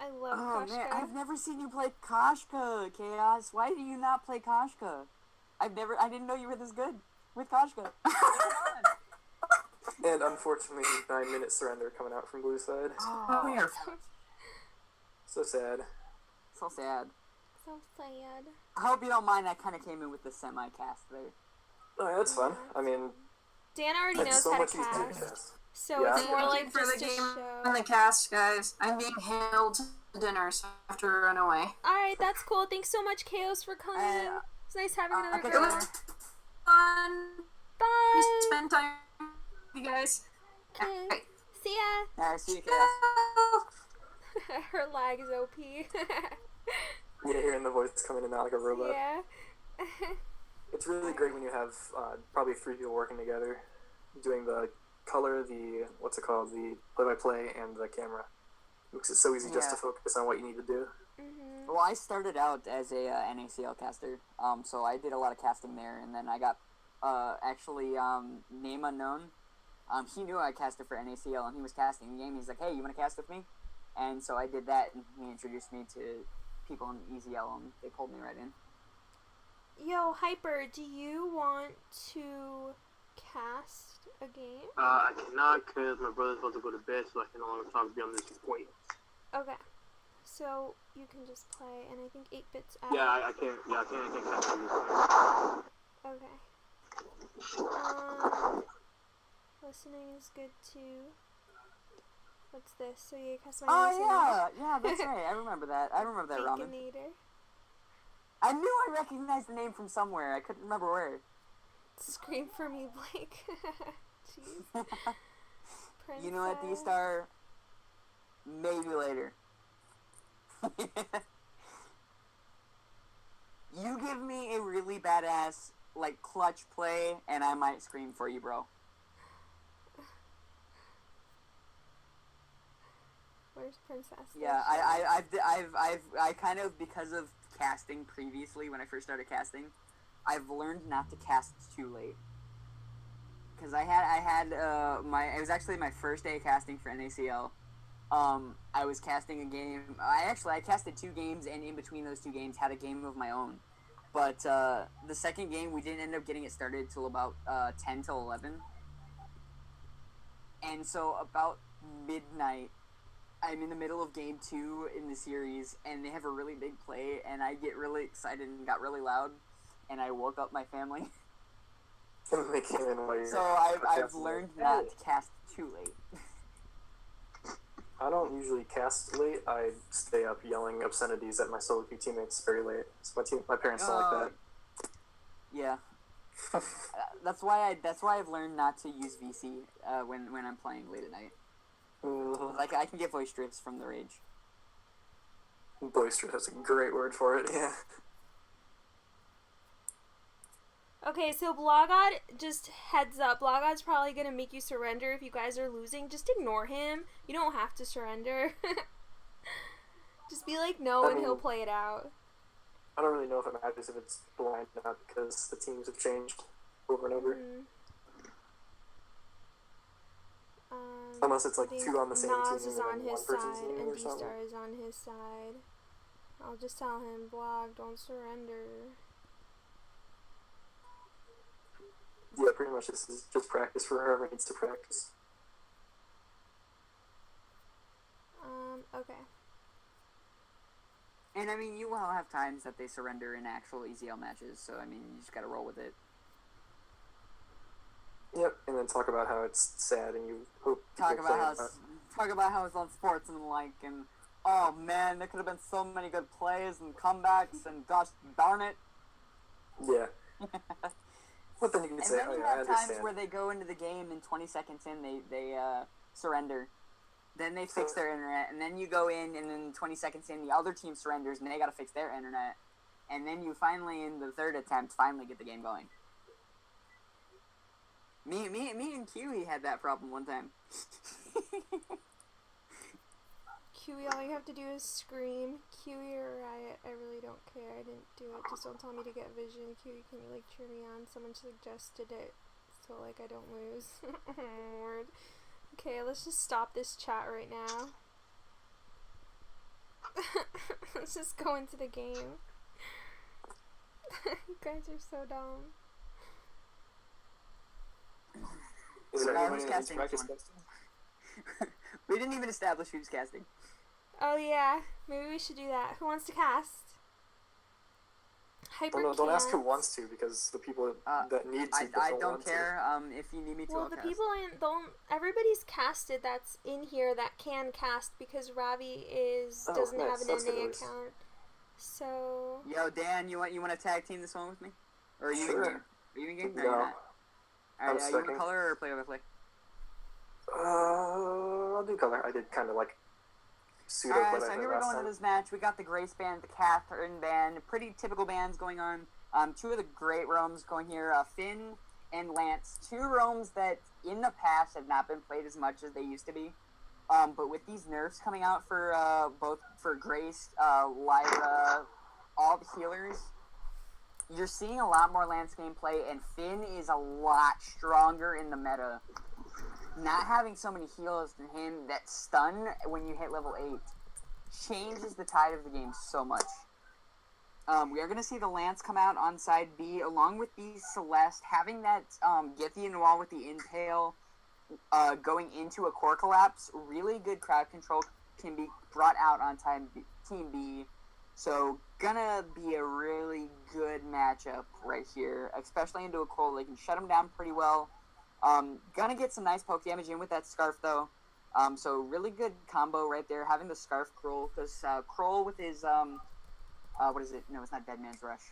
I love Oh Koshka. man, I've never seen you play Koshka, Chaos. Why do you not play Koshka? I didn't know you were this good with Koshka. And unfortunately, 9-minute surrender coming out from blue side. Oh, yeah. So sad. So sad. So sad. I hope you don't mind. I kind of came in with the semi-cast there. Oh, yeah, that's fun. I mean, Dan already it's knows so how much to easier to cast. cast. So Yeah. it's more Thank like you for just the to game show. and the cast, guys. I'm being hailed to dinner, so I have to run away. Alright, that's cool. Thanks so much, Chaos, for coming. It's nice having another okay, girl. It was fun. Bye. We spend time with you guys. Okay. Alright. See ya. Alright, see you, Chaos. Her lag is OP. Yeah, hearing the voice coming in and out like a robot. Yeah. It's really great when you have probably 3 people working together, doing the color, the the play-by-play, and the camera. Makes it so easy just to Yeah. focus on what you need to do. Mhm. Well, I started out as a NACL caster, so I did a lot of casting there, and then I got actually name unknown. He knew I casted for NACL, and he was casting the game. He's like, "Hey, you want to cast with me?" And so I did that, and he introduced me to people in EZL, and they pulled me right in. Yo, Hyper, do you want to cast a game? I cannot because my brother's about to go to bed, so I can no longer talk beyond this point. Okay. So you can just play, and I think 8-Bit's out. Yeah, I can't. Yeah, I can't cast for this. Okay. Listening is good too. What's this? So you cast my Oh yeah, that's right. I remember that. I remember that ramen. Baconator. I knew I recognized the name from somewhere. I couldn't remember where. Scream for me, Blake. Jeez. You know what, Princess. D-Star? Maybe later. You give me a really badass, like, clutch play, and I might scream for you, bro. Where's Princess? Yeah, I kind of, because of casting previously, when I first started casting, I've learned not to cast too late. Because it was actually my first day casting for NACL. I was casting a game. I casted 2 games, and in between those 2 games, had a game of my own. But the second game, we didn't end up getting it started till about 10 till 11. And so about midnight, I'm in the middle of game 2 in the series, and they have a really big play, and I get really excited and got really loud, and I woke up my family. They came in while you're So I've learned not to cast too late. I don't usually cast late. I stay up yelling obscenities at my solo queue teammates very late. So my parents don't like Yeah. That's why I've learned not to use VC when I'm playing late at night. that. Like I can get boisterous from the rage. Boisterous, that's a great word for it, yeah. Okay, so Blogod, just heads up, Blogod's probably gonna make you surrender if you guys are losing. Just ignore him. You don't have to surrender. Just be like no, and he'll play it out. I don't really know if it matters if it's blind or not because the teams have changed over and over. Mhm. Unless it's like I think 2 on the same Nas team is and on then his one person's side, team and or something. D-Star is on his side. I'll just tell him, Blog, don't surrender. Yeah, pretty much this is just practice for whoever needs to practice. Okay. And I mean, you will have times that they surrender in actual EZL matches, so I mean, you just gotta roll with it. Yep, and then talk about how it's sad and you hope Talk people about play how it's on sports and the like, and oh man, there could have been so many good plays and comebacks, and gosh darn it. Yeah. But then you can And say, then oh you yeah, I have times understand. where they go into the game and 20 seconds in, they surrender. Then they fix their internet, and then you go in, and then 20 seconds in, the other team surrenders, and they gotta fix their internet. And then you finally, in the third attempt, finally get the game going. Me and Kiwi had that problem one time. Kiwi, all you have to do is scream. Kiwi or Riot, I really don't care. I didn't do it. Just don't tell me to get vision. Kiwi, can you, like, cheer me on? Someone suggested it, so, like, I don't lose. Oh, Lord. Okay, let's just stop this chat right now. Let's just go into the game. You guys are so dumb. Is there No, anyone who's who needs casting practice this casting? We didn't even establish who's casting. Oh yeah, maybe we should do that. Who wants to cast? Hyper Don't ask who can't. wants to, because the people that need to I don't don't want care. If you need me to, Well, I'll the cast. people everybody's casted that's in here that can cast because Ravi doesn't nice. have an That's good NA at least. account. So Yo, Dan, you want to tag team this one with me? Or are you Sure. in game? Are you in game? No. you're not. I'm Alright, you want second. color or play by play? I'll do color. I did kind of like pseudo Alright, play so by play here we last go into time. this match. We got the Grace band, the Catherine band, pretty typical bands going on. Two of the great roams going here, Finn and Lance. Two roams that in the past have not been played as much as they used to be. But with these nerfs coming out for both for Grace, Lyra, all the healers, you're seeing a lot more Lance gameplay, and Finn is a lot stronger in the meta. Not having so many heals than him that stun when you hit level 8 changes the tide of the game so much. We are going to see the Lance come out on side B, along with the Celeste, having that get the wall with the Impale, going into a core collapse. Really good crowd control can be brought out on Team B. So, gonna be a really good matchup right here, especially into a core. They can shut him down pretty well. Gonna get some nice poke damage in with that Scarf, though. So, really good combo right there, having the Scarf Kroll, because Kroll with his, what is it? No, it's not Dead Man's Rush.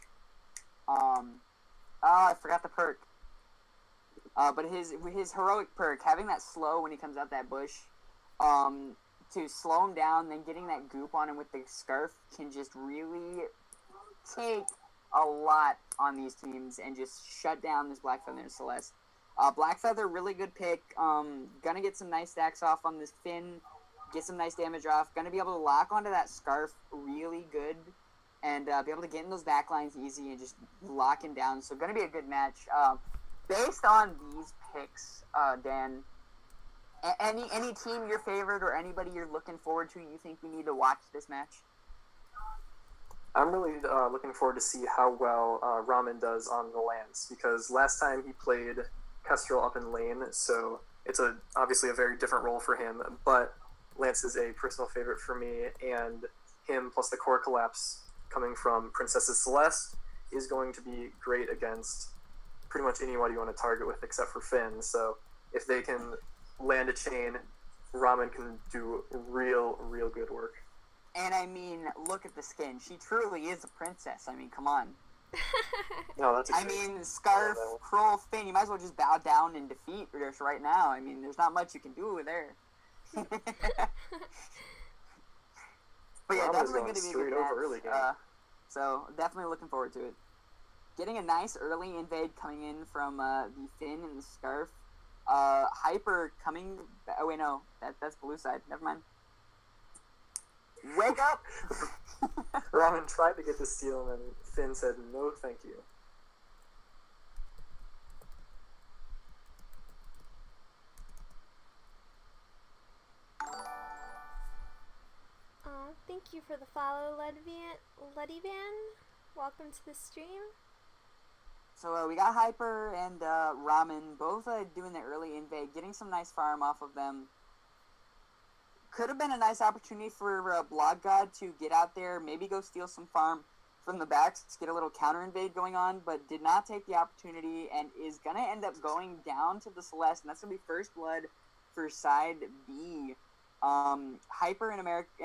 I forgot the perk. But his heroic perk, having that slow when he comes out that bush, to slow him down, then getting that goop on him with the Scarf can just really take a lot on these teams and just shut down this Black Feather and Celeste. Black Feather, really good pick. Gonna get some nice stacks off on this Finn, get some nice damage off. Gonna be able to lock onto that Scarf really good and be able to get in those back lines easy and just lock him down. So gonna be a good match. Based on these picks, Dan, any team your favorite or anybody you're looking forward to, you think we need to watch this match? I'm really looking forward to see how well Ramen does on the Lance, because last time he played Kestrel up in lane, so it's obviously a very different role for him, but Lance is a personal favorite for me, and him plus the core collapse coming from Princess Celeste is going to be great against pretty much anyone you want to target with except for Finn. So if they can land a chain, Ramen can do real good work. And I mean, look at the skin. She truly is a princess. I mean, come on. No, that's I mean, Scarf, Kroll, Finn, you might as well just bow down and defeat Urish right now. I mean, there's not much you can do there. But yeah, Rama's definitely going going to be a straight good match. over early game. So definitely looking forward to it. Getting a nice early invade coming in from the Finn and the Scarf. Hyper coming. Oh wait, no, that's blue side. Never mind. Wake up! Ramen tried to get the steal, and Finn said, no, thank you. thank you for the follow, Luddyvan. Welcome to the stream. So we got Hyper and Ramen both doing the early invade, getting some nice farm off of them. Could have been a nice opportunity for Blood God to get out there, maybe go steal some farm from the backs, get a little counter invade going on, but did not take the opportunity and is going to end up going down to the Celeste, and that's going to be first blood for side B. Hyper and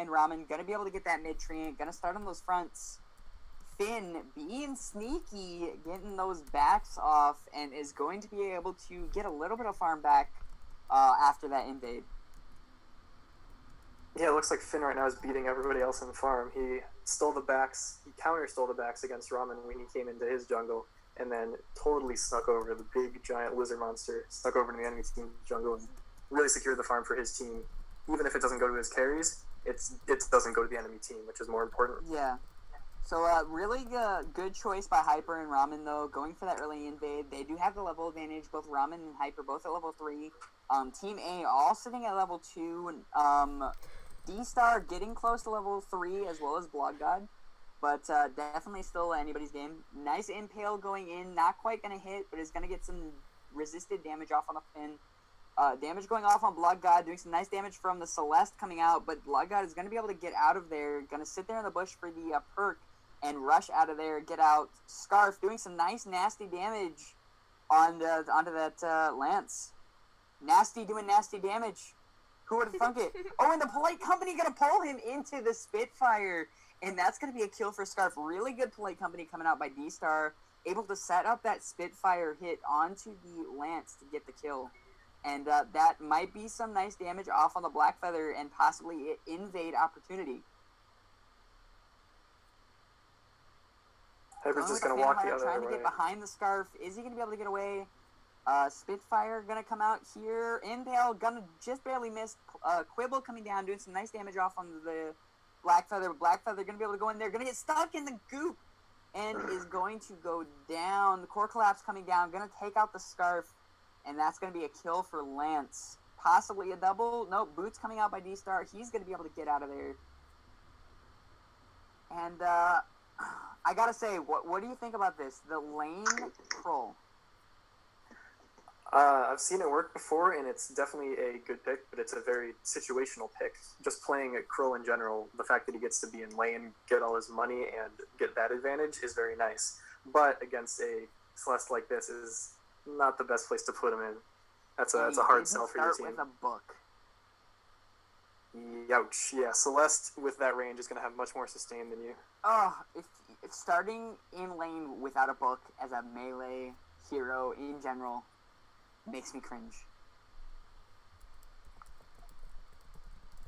Ramen going to be able to get that mid tree, going to start on those fronts. Finn being sneaky, getting those backs off, and is going to be able to get a little bit of farm back after that invade. Yeah, it looks like Finn right now is beating everybody else in the farm. He stole the backs. He counter stole the backs against Ramen when he came into his jungle, and then totally snuck over the big giant lizard monster, snuck over to the enemy team's jungle, and really secured the farm for his team. Even if it doesn't go to his carries, it doesn't go to the enemy team, which is more important. Yeah. So, really good choice by Hyper and Ramen, though, going for that early invade. They do have the level advantage, both Ramen and Hyper, both at level 3. Team A all sitting at level 2. D-Star getting close to level 3, as well as Blood God. But definitely still anybody's game. Nice Impale going in, not quite going to hit, but is going to get some resisted damage off on the Finn. Damage going off on Blood God, doing some nice damage from the Celeste coming out, but Blood God is going to be able to get out of there, going to sit there in the bush for the perk, and rush out of there, get out. Scarf doing some nice, nasty damage onto that Lance. Nasty doing nasty damage. Who would have thunk it? Oh, and the Polite Company going to pull him into the Spitfire, and that's going to be a kill for Scarf. Really good Polite Company coming out by D-Star, able to set up that Spitfire hit onto the Lance to get the kill. And that might be some nice damage off on the Black Feather and possibly an invade opportunity. Hyper's just going to walk the other trying way. to get behind the Scarf. Is he going to be able to get away? Spitfire going to come out here. Impale going to just barely miss. Quibble coming down, doing some nice damage off on the Black Feather. Black Feather going to be able to go in there. Going to get stuck in the goop and is going to go down. The Core Collapse coming down. Going to take out the Scarf. And that's going to be a kill for Lance. Possibly a double. Nope, Boots coming out by D-Star. He's going to be able to get out of there. And I got to say, what do you think about this? The lane Kroll. I've seen it work before, and it's definitely a good pick, but it's a very situational pick. Just playing at Kroll in general, the fact that he gets to be in lane, get all his money, and get that advantage is very nice. But against a Celeste like this is not the best place to put him in. That's a hard sell for your team. With a book. Youch. Yeah, Celeste with that range is going to have much more sustain than you. Oh, if starting in lane without a book as a melee hero in general makes me cringe.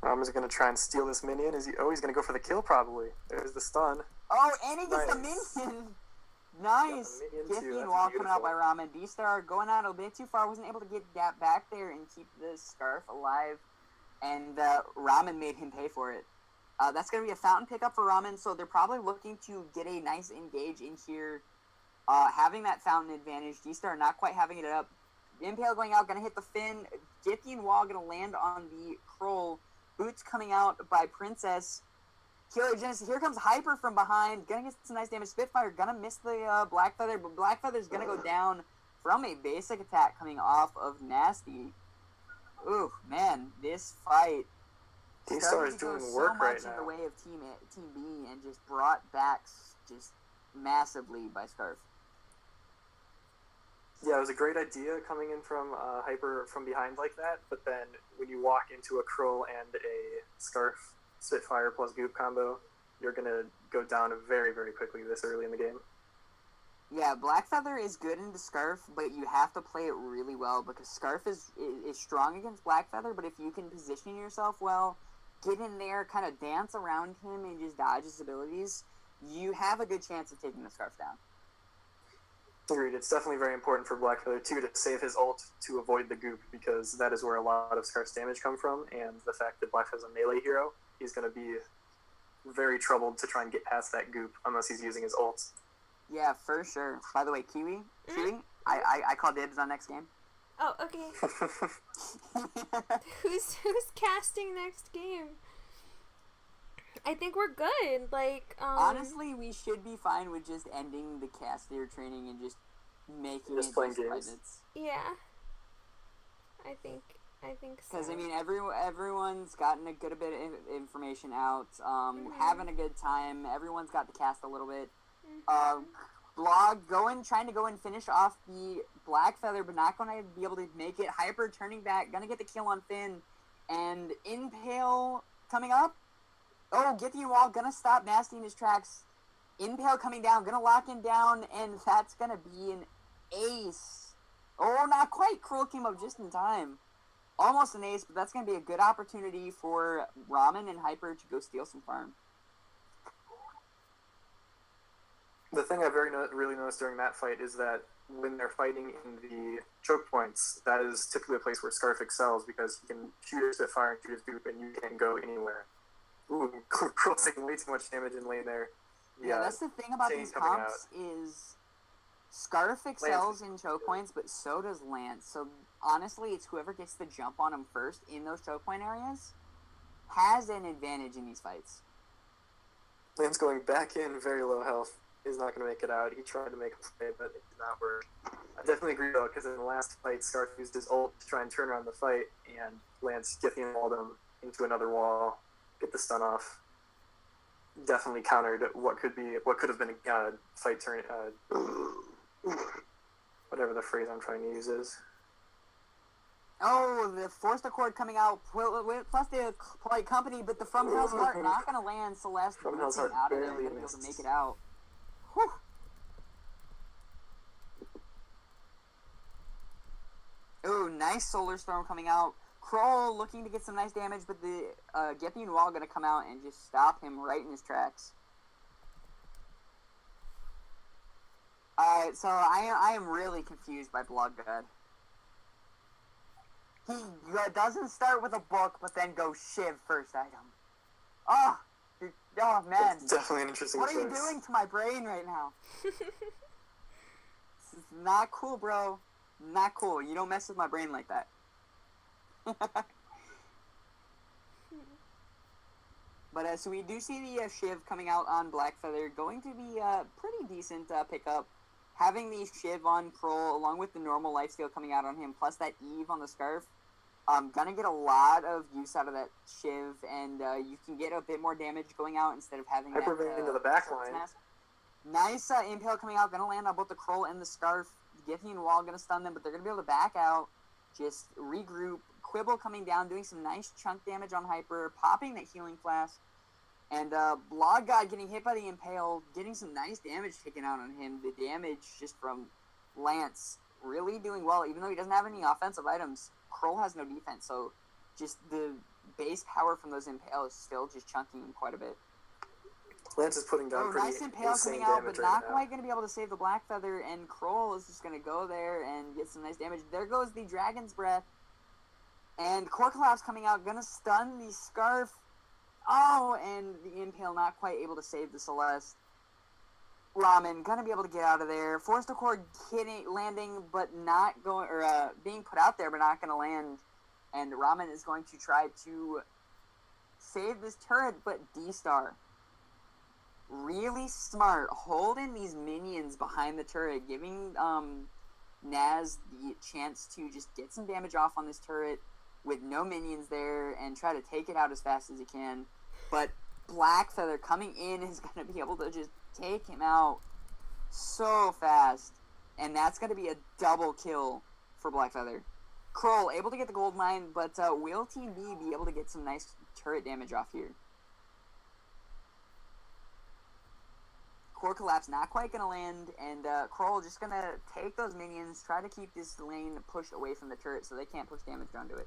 Rama's going to try and steal this minion. He's going to go for the kill probably. There's the stun. Oh, and he gets the minion! Nice! Gifty and Wall coming out by Ramen. D-Star going out a bit too far. Wasn't able to get that back there and keep the Scarf alive. And Ramen made him pay for it. That's going to be a fountain pickup for Ramen, so they're probably looking to get a nice engage in here. Having that fountain advantage. D-Star not quite having it up. Impale going out, going to hit the Finn. Gifty and Wall going to land on the Kroll. Boots coming out by Princess. Killer Genesis, here comes Hyper from behind, gonna get some nice damage. Spitfire gonna miss the Black Feather, but Black Feather's gonna go down from a basic attack coming off of Nasty. Ooh, man, this fight D-Star is doing work right now. so much in the way of Team B and just brought back just massively by Scarf. Yeah, it was a great idea coming in from Hyper from behind like that, but then when you walk into a Kroll and a Scarf Spitfire plus Goop combo, you're going to go down very, very quickly this early in the game. Yeah, Black Feather is good into Scarf, but you have to play it really well because Scarf is strong against Black Feather, but if you can position yourself well, get in there, kind of dance around him and just dodge his abilities, you have a good chance of taking the Scarf down. Agreed. It's definitely very important for Black Feather, too, to save his ult to avoid the Goop, because that is where a lot of Scarf's damage come from, and the fact that Black Feather's a melee hero, he's going to be very troubled to try and get past that Goop unless he's using his ult. Yeah, for sure. By the way, Kiwi, I call dibs on next game. Oh, okay. Who's casting next game? I think we're good. Like, honestly, we should be fine with just ending the caster training and just making just it playing just games. presence. Yeah. I think so. Because, I mean, everyone's gotten a good bit of information out, having a good time. Everyone's got to cast a little bit. Blog trying to go and finish off the Black Feather, but not going to be able to make it. Hyper turning back, going to get the kill on Finn. And Impale coming up. Oh, get the wall, going to stop Nasty in his tracks. Impale coming down, going to lock him down, and that's going to be an ace. Oh, not quite. Kroll came up just in time. Almost an ace, but that's going to be a good opportunity for Ramen and Hyper to go steal some farm. The thing I really noticed during that fight is that when they're fighting in the choke points, that is typically a place where Scarf excels because he can shoot his Spitfire and shoot his dupe, and you can't go anywhere. Ooh, crossing way too much damage in lane there. Yeah, that's the thing about these comps is Scarf excels in choke points, but so does Lance. So honestly, it's whoever gets the jump on him first in those choke point areas has an advantage in these fights. Lance going back in very low health is not going to make it out. He tried to make a play, but it did not work. I definitely agree, though, because in the last fight, Scarf used his ult to try and turn around the fight, and Lance walled him into another wall, get the stun off. Definitely countered what could have been a fight turn, whatever the phrase I'm trying to use is. Oh, the forced accord coming out plus the polite company, but the From Hell's Heart not going to land. Celeste From Hell's Heart out of there, barely going to be able to missed. make it out. Whew. Ooh, nice Solar Storm coming out. Kroll looking to get some nice damage, but the Gepian Wall going to come out and just stop him right in his tracks. Alright, so I am really confused by Blood God. He doesn't start with a book, but then go Shiv first item. Oh man. It's definitely an interesting choice. What are you doing to my brain right now? This is not cool, bro. Not cool. You don't mess with my brain like that. But so we do see the Shiv coming out on Blackfeather, going to be a pretty decent pickup. Having the Shiv on Kroll, along with the normal lifesteal coming out on him, plus that Eve on the Scarf, gonna get a lot of use out of that Shiv, and you can get a bit more damage going out instead of having Hyper that into the back line. Nice Impale coming out, gonna land on both the Kroll and the Scarf. The Githian Wall gonna stun them, but they're gonna be able to back out, just regroup. Quibble coming down, doing some nice chunk damage on Hyper, popping that healing flask. And Blog God getting hit by the Impale, getting some nice damage taken out on him. The damage just from Lance really doing well, even though he doesn't have any offensive items. Kroll has no defense, so just the base power from those Impales is still just chunking him quite a bit. Lance is putting down pretty nice Impale insane coming out, damage but right not now. quite going to be able to save the Blackfeather, and Kroll is just going to go there and get some nice damage. There goes the Dragon's Breath, and Core Collapse coming out, going to stun the Scarf. Oh, and the Impale not quite able to save the Celeste. Ramen gonna be able to get out of there. Forced Accord landing, but not going, or being put out there, but not gonna land. And Ramen is going to try to save this turret, but D-Star. Really smart, holding these minions behind the turret, giving Naz the chance to just get some damage off on this turret with no minions there and try to take it out as fast as he can. But Blackfeather coming in is going to be able to just take him out so fast. And that's going to be a double kill for Blackfeather. Kroll able to get the gold mine, but will Team B be able to get some nice turret damage off here? Core Collapse not quite going to land, and Kroll just going to take those minions, try to keep this lane pushed away from the turret so they can't push damage onto it.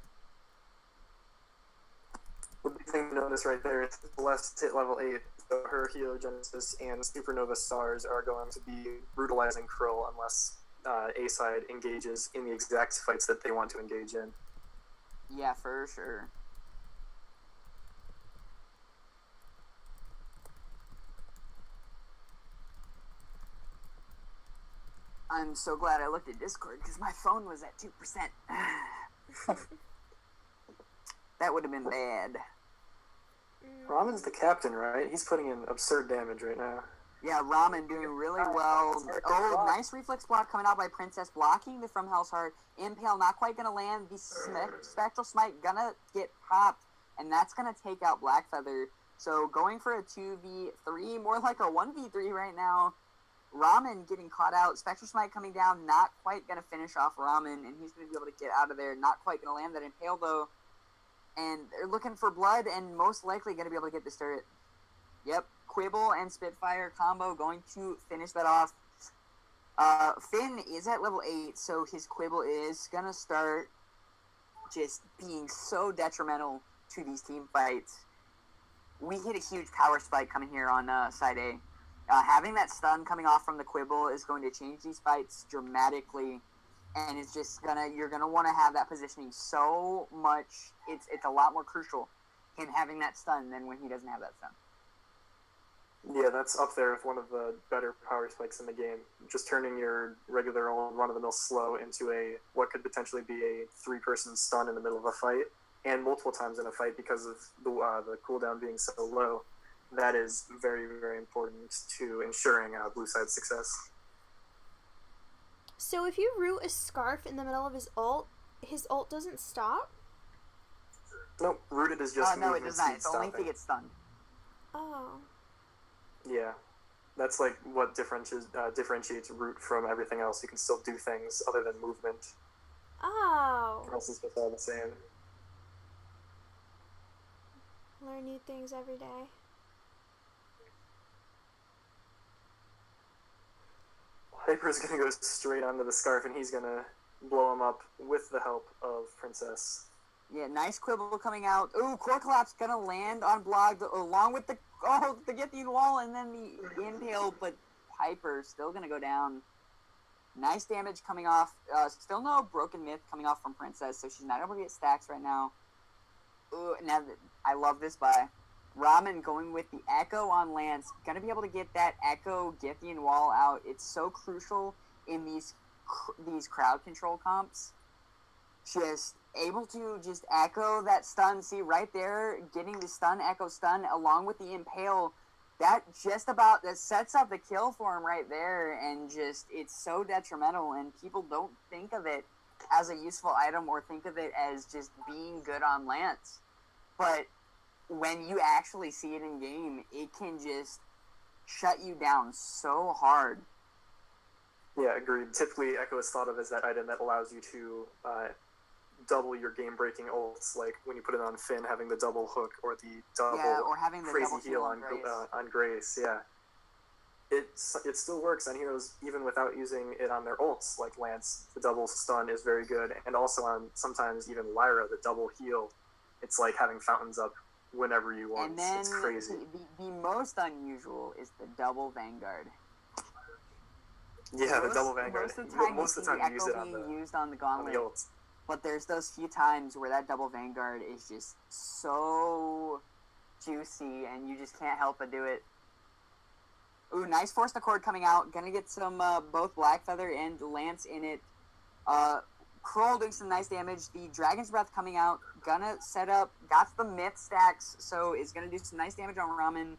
The big thing to notice right there is Celeste hit level 8, so her Heliogenesis and Supernova Stars are going to be brutalizing Kroll unless A-side engages in the exact fights that they want to engage in. Yeah, for sure. I'm so glad I looked at Discord because my phone was at 2%. That would have been bad. Ramen's the captain, right? He's putting in absurd damage right now. Yeah, Ramen doing really well. Oh, nice reflex block coming out by Princess, blocking the From Hell's Heart. Impale not quite going to land. The Spectral Smite gonna get popped, and that's going to take out Blackfeather. So going for a 2v3, more like a 1v3 right now. Ramen getting caught out. Spectral Smite coming down, not quite going to finish off Ramen, and he's going to be able to get out of there. Not quite going to land that Impale, though. And they're looking for blood, and most likely going to be able to get this turret. Yep, Quibble and Spitfire combo going to finish that off. Finn is at level 8, so his Quibble is going to start just being so detrimental to these team fights. We hit a huge power spike coming here on side A. Having that stun coming off from the Quibble is going to change these fights dramatically, and it's just you're gonna want to have that positioning so much. It's a lot more crucial, him having that stun than when he doesn't have that stun. Yeah, that's up there with one of the better power spikes in the game. Just turning your regular old run-of-the-mill slow into what could potentially be a 3-person stun in the middle of a fight, and multiple times in a fight because of the cooldown being so low. That is very, very important to ensuring blue side's success. So if you root a Scarf in the middle of his ult doesn't stop? Nope, rooted is just no, it movement does not. speed It's only if he stopping. gets stunned. Oh. Yeah, that's like what differentiates root from everything else. You can still do things other than movement. Oh. Or else it's just all the same. Learn new things every day. Hyper's gonna go straight onto the Scarf, and he's gonna blow him up with the help of Princess. Yeah, nice Quibble coming out. Ooh, Core Collapse gonna land on Blog along with the Githian Wall and then the Impale, but Hyper still gonna go down. Nice damage coming off. Still no Broken Myth coming off from Princess, so she's not able to get stacks right now. Ooh, now I love this buy. Ramen going with the Echo on Lance. Gonna be able to get that Echo Githian Wall out. It's so crucial in these crowd control comps. Just able to just echo that stun. See right there, getting the stun, echo stun, along with the Impale. That sets up the kill for him right there, and just, it's so detrimental, and people don't think of it as a useful item or think of it as just being good on Lance. But when you actually see it in game, it can just shut you down so hard. Yeah, agreed. Typically, Echo is thought of as that item that allows you to double your game-breaking ults, like when you put it on Finn, having the double hook or the double or having the crazy double heal on Grace. Yeah, it still works on heroes even without using it on their ults. Like Lance, the double stun is very good, and also on sometimes even Lyra, the double heal. It's like having fountains up whenever you want. And then it's crazy. The most unusual is the double Vanguard. Yeah, the double Vanguard. Most of the time you use it used on the Gauntlet. On the ult. But there's those few times where that double Vanguard is just so juicy, and you just can't help but do it. Ooh, nice Force Accord coming out. Gonna get some both Blackfeather and Lance in it. Kroll doing some nice damage. The Dragon's Breath coming out. Gonna set up. Got the Myth stacks, so is gonna do some nice damage on Ramen.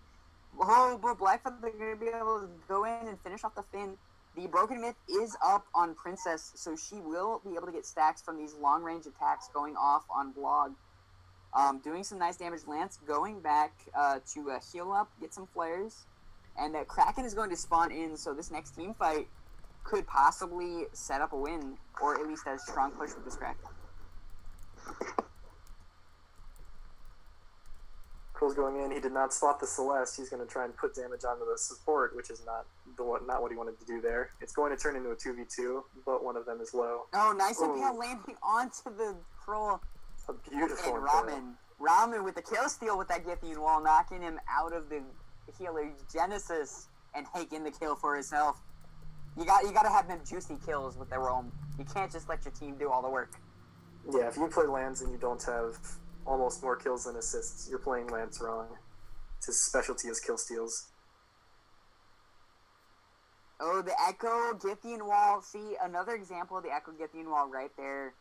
Oh, but Blackfeather gonna be able to go in and finish off the Finn. The Broken Myth is up on Princess, so she will be able to get stacks from these long-range attacks going off on Blog. Doing some nice damage. Lance going back to heal up, get some flares. And Kraken is going to spawn in, so this next team fight could possibly set up a win, or at least a strong push with this Kraken. Kroll's going in. He did not spot the Celeste. He's going to try and put damage onto the support, which is not what he wanted to do there. It's going to turn into a 2v2, but one of them is low. Oh, nice Impale landing onto the Kroll. A beautiful and Impale. Ramen with the kill steal with that Githian Wall, knocking him out of the healer Genesis and taking the kill for himself. You got to have them juicy kills with their roam. You can't just let your team do all the work. Yeah, if you play Lance and you don't have almost more kills than assists, you're playing Lance wrong. His specialty is kill steals. Oh, the Echo Githian Wall. See, another example of the Echo Githian Wall right there.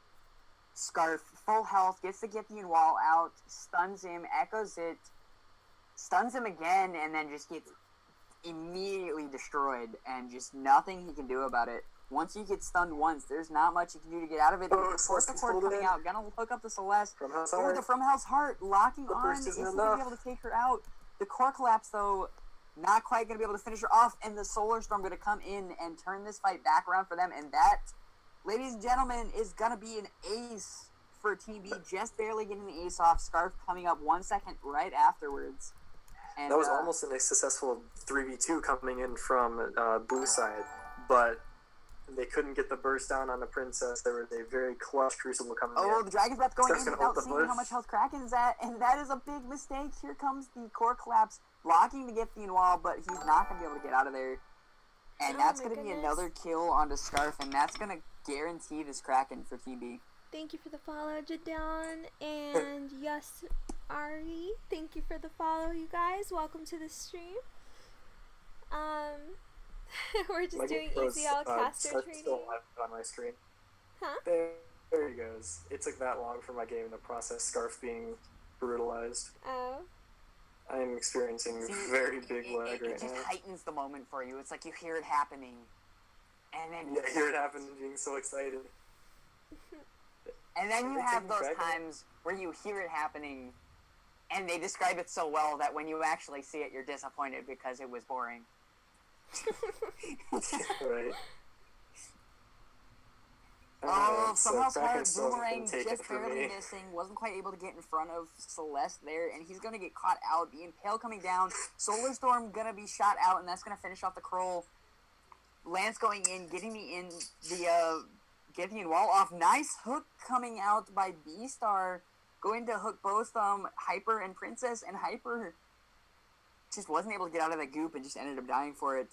Scarf, full health, gets the Githian Wall out, stuns him, echoes it, stuns him again, and then just gets immediately destroyed, and just nothing he can do about it. Once you get stunned once, there's not much you can do to get out of it. Oh, Force Accord coming out, gonna hook up the Celeste. From Hell's Oh, Heart. the From Hell's Heart locking The on, burst isn't isn't gonna be enough. able to take her out. The Core Collapse, though, not quite gonna be able to finish her off, and the Solar Storm gonna come in and turn this fight back around for them, and that, ladies and gentlemen, is gonna be an ace for TB, just barely getting the ace off. Scarf coming up 1 second right afterwards. And, That was almost a successful 3v2 coming in from blue side, but They couldn't get the burst down on the Princess. There was a very clutch Crucible coming Oh, in. the Dragon's Breath going Scarf's in gonna without ult the seeing bush. how much health Kraken's at, and that is a big mistake. Here comes the core collapse, blocking the Giftian wall, but he's not going to be able to get out of there. And Oh that's my going to be goodness. another kill onto Scarf, and that's going to guarantee this Kraken for Team B. Thank you for the follow, Jadon. And yes, Ari, thank you for the follow, you guys. Welcome to the stream. We're just My doing game goes, EZL Caster Scarf's Training. still alive on my screen. Huh? There he goes. It took that long for my game to process Scarf being brutalized. Oh. I am experiencing See, very big lag it right just now. heightens the moment for you. It's like you hear it happening, and then Yeah, I hear it happen and being so excited. and then you They're have taking those Kraken. times where you hear it happening, and they describe it so well that when you actually see it, you're disappointed because it was boring. Right. Oh, So somehow Kraken Scarf still hasn't Boomerang been taken just for barely me. missing, wasn't quite able to get in front of Celeste there, and he's going to get caught out. The Impale coming down, Solar Storm going to be shot out, and that's going to finish off the Kroll. Lance going in, getting the Githian wall off. Nice hook coming out by B-Star, going to hook both Hyper and Princess, and Hyper just wasn't able to get out of that goop and just ended up dying for it.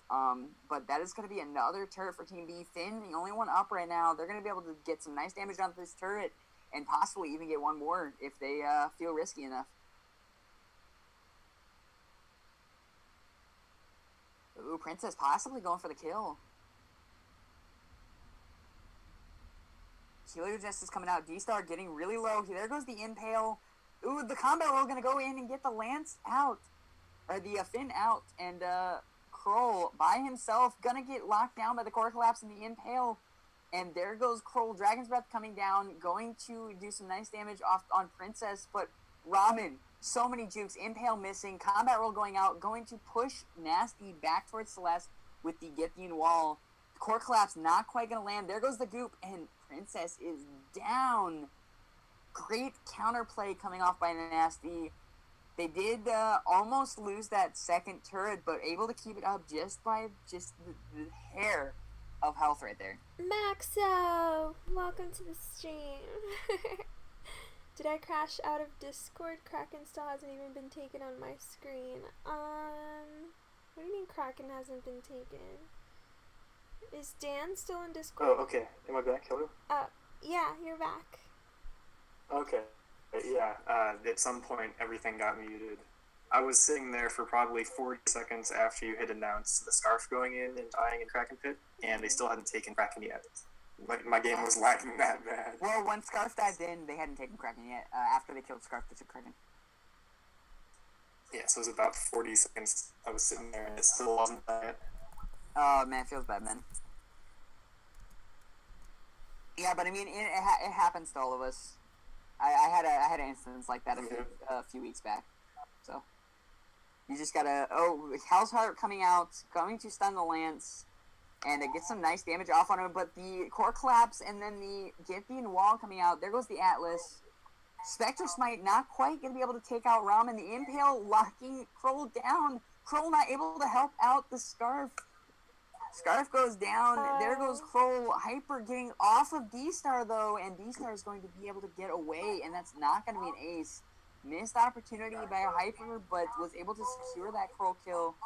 But that is going to be another turret for Team B. Finn, the only one up right now. They're going to be able to get some nice damage on this turret and possibly even get one more if they feel risky enough. Ooh, Princess possibly going for the kill. Heliogest is coming out. D-Star getting really low. There goes the Impale. Ooh, the combat roll going to go in and get the Lance out. Or the Finn out, and Kroll by himself gonna get locked down by the core collapse and the Impale, and there goes Kroll. Dragon's Breath coming down, going to do some nice damage off on Princess, but Ramen, so many jukes, Impale missing, combat roll going out, going to push Nasty back towards Celeste with the Githian wall. Core collapse not quite gonna land. There goes the goop, and Princess is down. Great counterplay coming off by Nasty. They did almost lose that second turret, but able to keep it up just by the hair of health right there. Maxo, welcome to the stream. Did I crash out of Discord? Kraken still hasn't even been taken on my screen. What do you mean Kraken hasn't been taken? Is Dan still in Discord? Oh, okay. Am I back? Hello? Yeah, you're back. Okay. Yeah, at some point everything got muted. I was sitting there for probably 40 seconds after you had announced the Scarf going in and dying in Kraken Pit, and they still hadn't taken Kraken yet. My game was lagging that bad. Well, when Scarf dived in, they hadn't taken Kraken yet. After they killed Scarf, they took Kraken. Yeah, so it was about 40 seconds I was sitting there and it still wasn't done yet. Oh, man, it feels bad, man. Yeah, but I mean, it happens to all of us. I had an instance like that a few weeks back. So you just gotta. Oh, Hell's Heart coming out, going to stun the Lance, and it gets some nice damage off on him. But the core collapse and then the Githian wall coming out. There goes the Atlas. Spectre Smite not quite gonna be able to take out Ram, and the Impale locking Kroll down. Kroll not able to help out the Scarf. Scarf goes down. There goes Kroll. Hyper getting off of D-Star, though, and D-Star is going to be able to get away, and that's not going to be an ace. Missed opportunity by Hyper, but was able to secure that Kroll kill,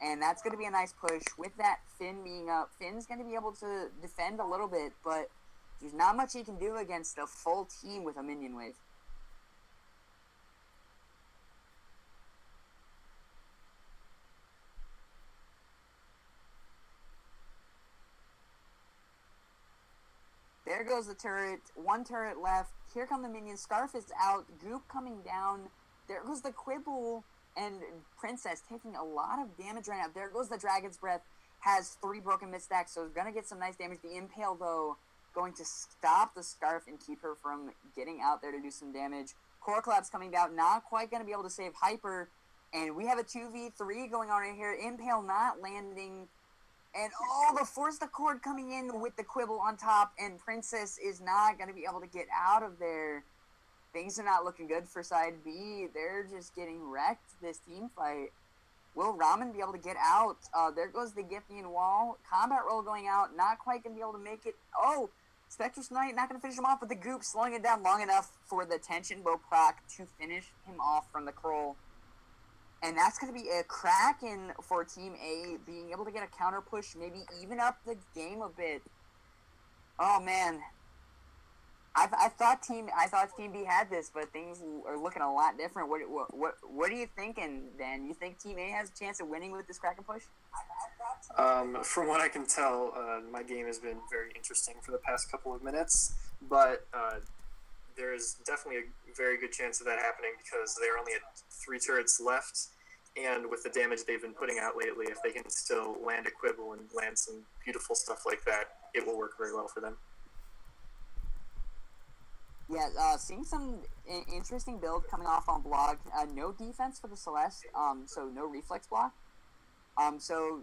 and that's going to be a nice push. With that Finn being up, Finn's going to be able to defend a little bit, but there's not much he can do against a full team with a minion wave. There goes the turret. One turret left. Here come the minions. Scarf is out. Goop coming down. There goes the Quibble. And Princess taking a lot of damage right now. There goes the Dragon's Breath. Has 3 broken mid stacks, so going to get some nice damage. The Impale, though, going to stop the Scarf and keep her from getting out there to do some damage. Core Collapse coming down. Not quite going to be able to save Hyper. And we have a 2v3 going on right here. Impale not landing. And the Force the Cord coming in with the Quibble on top, and Princess is not going to be able to get out of there. Things are not looking good for side B. They're just getting wrecked, this team fight. Will Ramen be able to get out? There goes the Githian wall. Combat roll going out. Not quite going to be able to make it. Oh, Spectre's Knight not going to finish him off with the goop, slowing it down long enough for the tension bow proc to finish him off from the Kroll. And that's going to be a Kraken for Team A, being able to get a counter push, maybe even up the game a bit. Oh man, I thought Team B had this, but things are looking a lot different. What are you thinking, Dan? You think Team A has a chance of winning with this Kraken push? From what I can tell, my game has been very interesting for the past couple of minutes, but there's definitely a very good chance of that happening because they're only at 3 turrets left, and with the damage they've been putting out lately, if they can still land a quibble and land some beautiful stuff like that, it will work very well for them. Yeah, seeing some interesting build coming off on blog. No defense for the Celeste, so no reflex block. So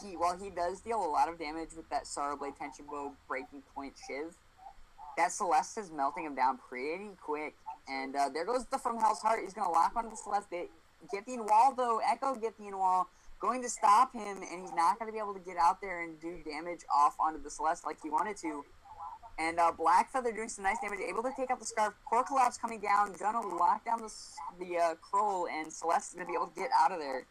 he does deal a lot of damage with that Sorrow Blade Tension Bow breaking point Shiv, that Celeste is melting him down pretty quick. And there goes the From Hell's Heart. He's going to lock onto the Celeste. Githian Wall, though, Echo Githian Wall, going to stop him, and he's not going to be able to get out there and do damage off onto the Celeste like he wanted to. And Blackfeather doing some nice damage, able to take out the Scarf. Core Collapse coming down, gonna lock down the Kroll, and Celeste is gonna be able to get out of there.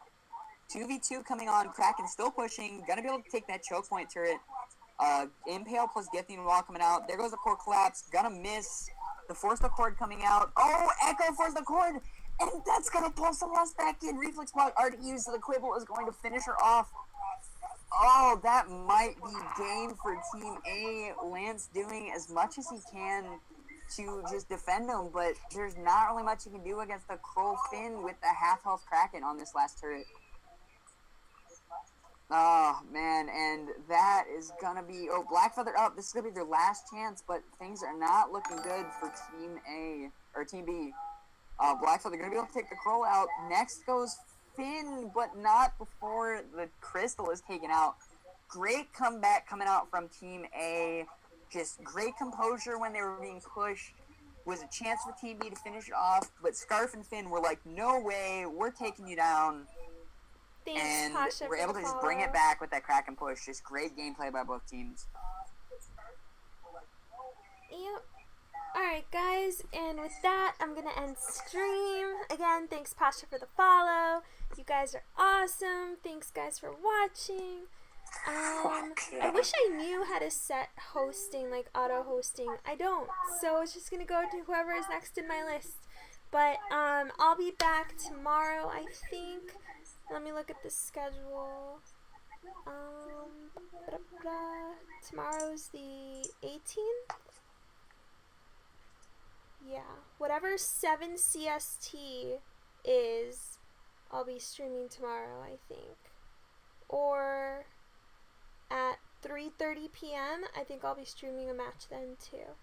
2v2 coming on, Kraken still pushing, gonna be able to take that choke point turret. Impale plus Githian Wall coming out. There goes the Core Collapse, gonna miss. The Force the Cord coming out. Oh, Echo Force the Cord! And that's gonna pull Celeste back in. Reflex block already used, so the Quibble is going to finish her off. Oh, that might be game for Team A. Lance doing as much as he can to just defend him, but there's not really much he can do against the Kroll Finn with the half-health Kraken on this last turret. Oh, man, and that is gonna be... Oh, Blackfeather up. This is gonna be their last chance, but things are not looking good for Team A, or Team B. Blackfeather gonna be able to take the Kroll out. Next goes Finn, but not before the crystal is taken out. Great comeback coming out from Team A. Just great composure when they were being pushed. Was a chance for Team B to finish it off, but Scarf and Finn were like, no way, we're taking you down. Thanks, And Pasha, we're able to just bring it back with that Kraken push. Just great gameplay by both teams. Yep. Alright guys, and with that, I'm going to end stream. Again, thanks Pasha for the follow. You guys are awesome. Thanks guys for watching. I wish I knew how to set hosting, like auto hosting. I don't, so it's just going to go to whoever is next in my list. But I'll be back tomorrow, I think. Let me look at the schedule. Tomorrow's the 18th? Yeah, whatever 7 CST is, I'll be streaming tomorrow, I think. Or at 3:30 p.m., I think I'll be streaming a match then too.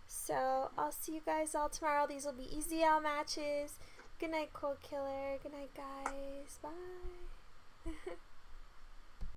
So I'll see you guys all tomorrow. These will be EZL matches. Good night, Cold Killer. Good night, guys. Bye.